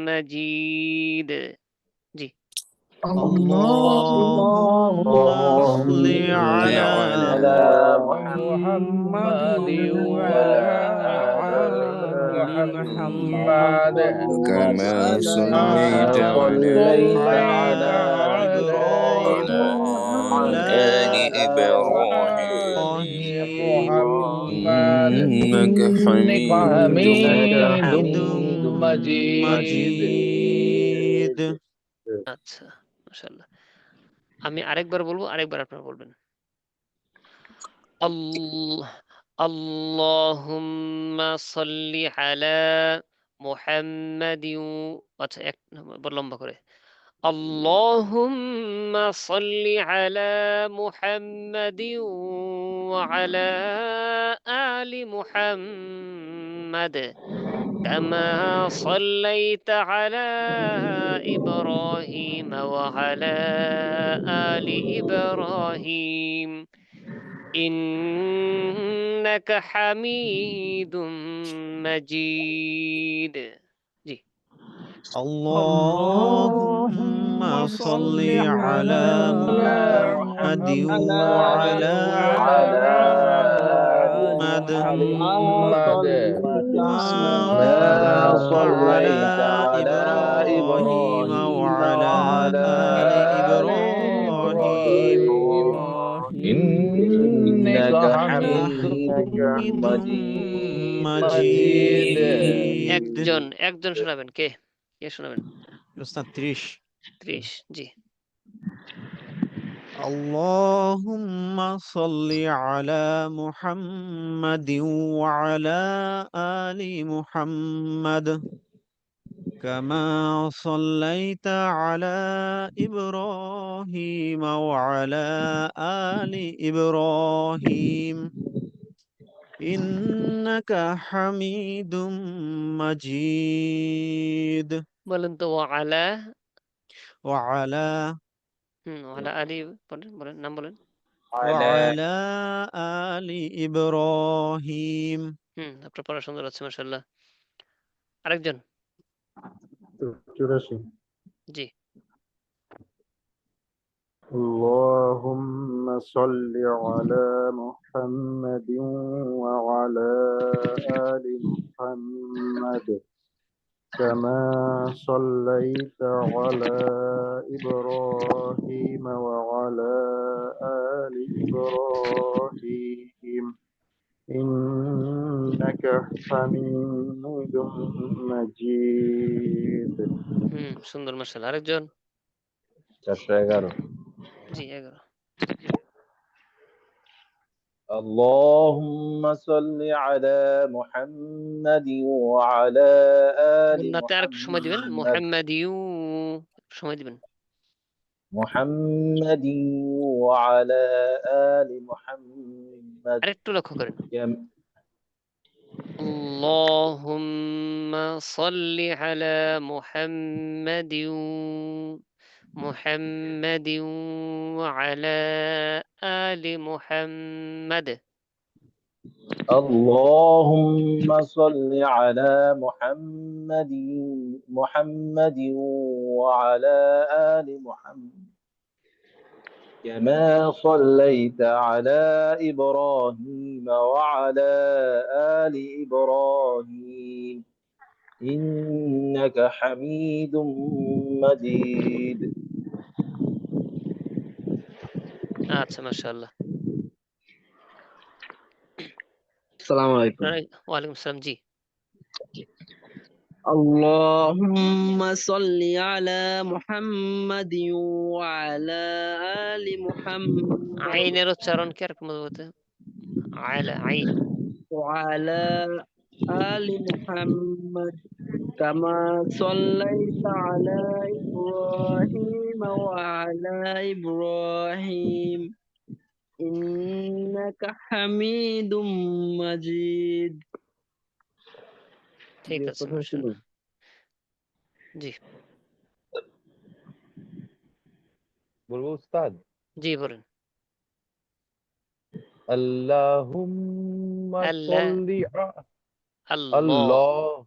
مجيد جي
اللهم صل على
محمد وعلى آل محمد
كما صليت على إبراهيم وعلى إبراهيم إنك حميد مجيد
আচ্ছা মাশাআল্লাহ আমি আরেকবার বলবো আরেকবার আপনারা বলবেন اللهم صل على محمد আচ্ছা এক লম্বা করে اللهم صل على محمد وعلى آل محمد كما صليت على إبراهيم وعلى آل إبراهيم ইন্নাকা হামিদুম মাজিদ। জি
اللهم صل على محمد وعلى آل محمد
محمد
كما
ما
صليت
صليت
على
على
إبراهيم وعلى آل إبراهيم
إنك
إنك
حميد
حميد
مجيد
مجيد
একজন শোনাবেন, কে কে শোনাবেন?
أستاذ تريش
30। জি
اللهم صل على محمد وعلى آل محمد كما صليت على إبراهيم وعلى آل إبراهيم إنك حميد مجيد
বলেন তো, ওয়ালা।
وعلى
ওয়ালা আলী বলেন, বলেন নাম বলেন।
وعلى آل إبراهيم
আপনার পড়া সুন্দর আছে মাশাআল্লাহ। আরেকজন।
84
জি
اللهم صل على محمد وعلى آل محمد كما صليت على إبراهيم وعلى آل إبراهيم إنك حميد مجيد
সুন্দর মাশাআল্লাহ। আরেকজন।
411
জি 11।
اللهم صل على محمد وعلى آل
গুন্নাতে আরেকটু সময় দিবেন,
محمد
মুহাম্মাদিউ সময় দিবেন।
محمد وعلى آل محمد
আরেকটু লক্ষ্য করেন।
كم-
আল্লাহুম্মা সাল্লি আলা মুহাম্মাদিউ মুহাম্মাদিউ ওয়া আলা আলি মুহাম্মাদ।
اللهم صل على محمد وعلى آل محمد كما صليت على إبراهيم وعلى آل إبراهيم إنك حميد مجيد
আচ্ছা মাশাআল্লাহ।
আসসালামু আলাইকুম।
ওয়ালাইকুম আসসালাম। জি
اللهم صل على محمد وعلى آل محمد
আইনের উচ্চারণ কি রকম বলতে? আলা আইন।
وعلى آل محمد كما صليت على إبراهيم وعلى إبراهيم إنك حميد مجيد
ঠিক আছে মাশাআল্লাহ। জি
বলবো উস্তাদ
জি বলেন।
اللهم
আল্লাহ
صل
আল্লাহ
الله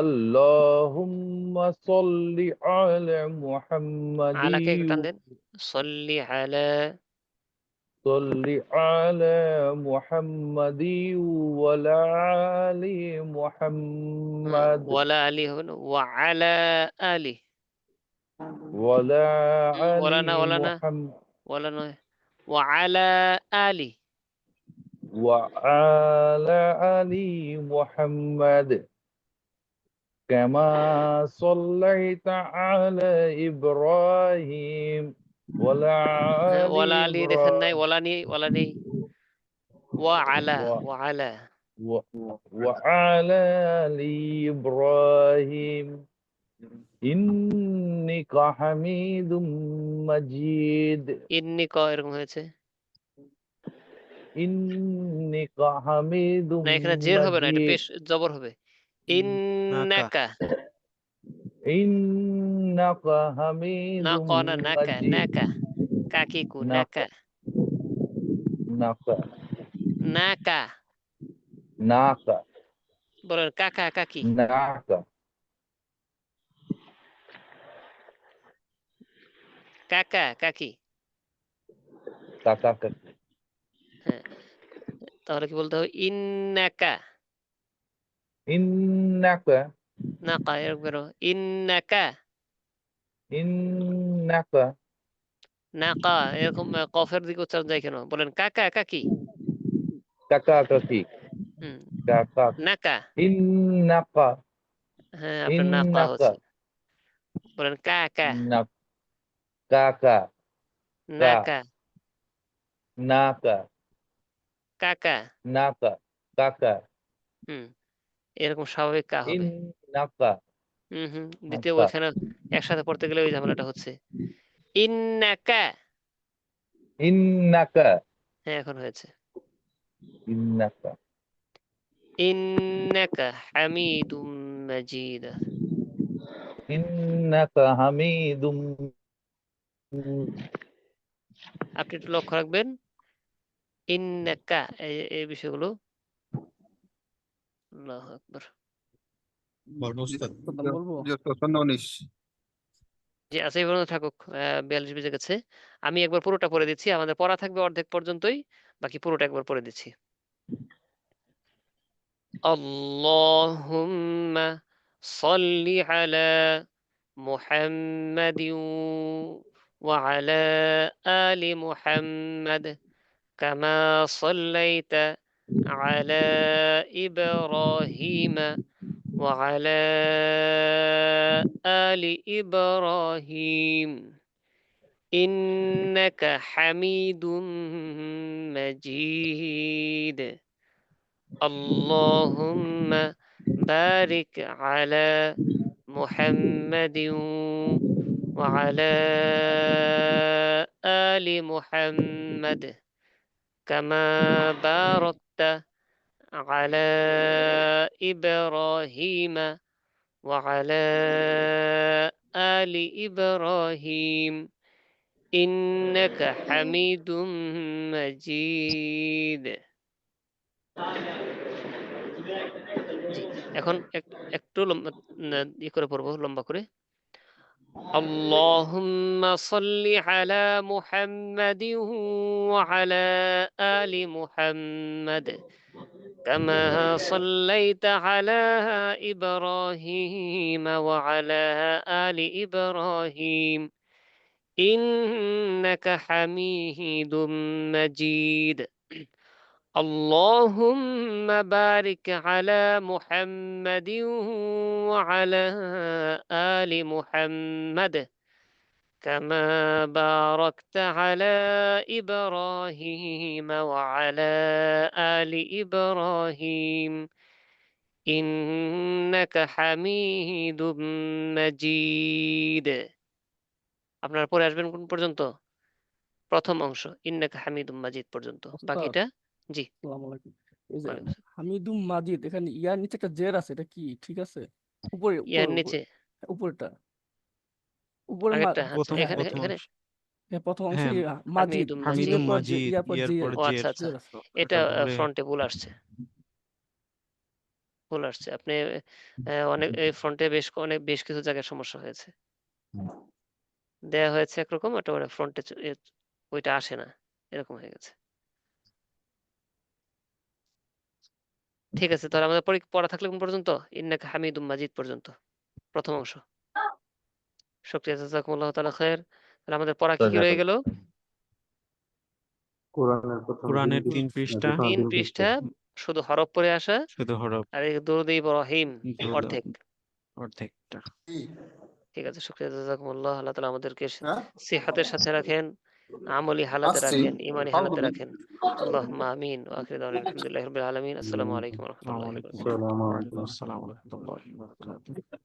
اللهم صل على محمد
আলাকে একটু টান দেন। সল্লি আলা
صل على محمد وعلى آل محمد
ওয়ালা আলি হবে না, ওয়া আলা আলি।
وعلى
ওয়ালা
آل
না, ওয়ালা না,
محمد
ওয়ালা নয়, ওয়া আলা আলি।
وعلى آل محمد كما صليت على إبراهيم وعلى آل
ওয়ালা আলি দেখেন নাই,
إبراهيم
ওয়ালা নেই, ওয়ালা নেই। ওয়া আলা ওয়া আলা।
وعلى آل إبراهيم إنك حميد مجيد
ইন্নি ক এরকম হয়েছে
إنك حميد
না, এখানে জের হবে না, এটা
مجيد
পেশ জবর হবে। ইন্নাকা
إنك حميد
না ক না, নাকা
مجيد
নাকা কাকি কু
نق
নাকা।
নাকা
নাকা,
নাকা
বলেন কাকা কাকি,
নাকা
কাকা কাকি।
কাকা কাকি
হ্যাঁ, তাহলে কি বলতে হবে? ইন্নাকা,
ইন্নাকা
নাকা এরকম করো, ইন্নাকা,
ইন্নাকা
নাকা এরকম কফের দিকে উচ্চারণ যায় কেন? বলেন কাকা কাকি।
কাকা কাকি
হুম,
কাকা
নাকা,
ইন্নাকা
হ্যাঁ আপনার নাকা
ইন্নাকা
হচ্ছে। বলেন কাকা,
কাকা
নাকা,
নাকা
কাকা।
নাকা কাকা
হুম, এরকম স্বাভাবিক কা হবে।
ইন্নাকা
হুম, দ্বিতীয়
নাকা
ওইখানে একসাথে পড়তে গেলে ওই ঝামেলাটা হচ্ছে। ইন্নাকা,
ইন্নাকা
হ্যাঁ এখন হয়েছে।
ইন্নাকা
ইন্নাকা হামিদুম মাজিদ।
ইন্নাকা হামিদুম
আপনি একটু লক্ষ্য রাখবেন ইন্নাকা এই বিষয়গুলো। আল্লাহু আকবার।
প্রথম বলবো?
জি আচ্ছা, এই পর্যন্ত থাকুক। 42 বেজে গেছে। আমি একবার পুরোটা পড়ে দিচ্ছি, আমাদের পড়া থাকবে অর্ধেক পর্যন্তই, বাকি পুরোটা একবার পড়ে দিচ্ছি। আল্লাহুম্মা সাল্লি আলা মুহাম্মাদিন ওয়া আলা আলি মুহাম্মাদ কামা সাল্লাইতা আলা ইব্রাহিম وعلى آل إبراهيم إنك حميد مجيد اللهم بارك على محمد وعلى آل محمد كما باركت على إبراهيم وعلى آل إبراهيم إنك حميد مجيد। জি, এখন একটু লম্বা করে পড়বো, লম্বা করে। اللهم صل على محمد وعلى آل محمد كما صليت على إبراهيم وعلى آل إبراهيم إنك حميد مجيد اللهم بارك على محمد وعلى آل محمد كما باركت على إبراهيم وعلى آل إبراهيم إنك حميد مجيد। আপনারা পরে আসবেন কোন পর্যন্ত? প্রথম অংশ ইন্নাকা হামিদুম মাজিদ পর্যন্ত,
ওস্তাদ
বাকিটা জি।
আসসালামু আলাইকুম। এই যে
ওয়ালাইকুম আসসালাম।
হামিদুম মাজিদ, এখানে ইয়ার নিচে একটা জের আছে, এটা কি ঠিক আছে? উপরে
ইয়ার
উপরে
নিচে
উপরেটা উপরে
আগেরটা, আচ্ছা
প্রথম
এখানে
প্রথম
এখানে
অংশ।
প্রথম অংশে
হ্যাঁ,
মাজিদ,
হামিদুম মাজিদ।
জিমের
হামিদুম
পর
মাজিদ
ইয়ার পর
ইয়ার পর
ও আচ্ছা আচ্ছা,
জের,
জের আছে।
এটা
ভুলে
ফ্রন্টে ভুল আসছে, ভুল আসছে। আপনি অনেক এই ফ্রন্টে বেশ কিছু জায়গায় সমস্যা হয়েছে, দেয়া হয়েছে একরকম, ওটা ফ্রন্টে ওইটা আসে না, এরকম হয়ে গেছে। ঠিক আছে, তাহলে আমাদের পড়া থাকলে কোন পর্যন্ত? ইন্নাকা হামিদুম মাজিদ পর্যন্ত, প্রথম অংশ। শুকরিয়া, জাযাকুমুল্লাহু তাআলা খায়ের। তাহলে আমাদের পড়া কি রয়ে গেল?
কোরআনের প্রথম
কোরআনের 3
তিন
পৃষ্ঠা,
3 পৃষ্ঠা শুধু হরফ পড়ে আসা,
শুধু হরফ,
আর এই দুরূদ ইব্রাহিম
দুরূদ
অর্ধেক।
অর্ধেকটা।
ঠিক আছে, শুকরিয়া, জাযাকুমুল্লাহ। আল্লাহ তাআলা আমাদেরকে সিহাতের সাথে রাখেন, আমলি হালাতে রাখেন, ইমানি হালাতে রাখেন। আল্লাহুম্মা আমিন। ওয়া আখিরু দাওয়ানা আলহামদুলিল্লাহি রাব্বিল আলামিন। আসসালামু আলাইকুম ওয়া রাহমাতুল্লাহি ওয়া বারাকাতুহু।
আসসালামু আলাইকুম। ওয়া আলাইকুম আসসালাম ওয়া রাহমাতুল্লাহি ওয়া বারাকাতুহু।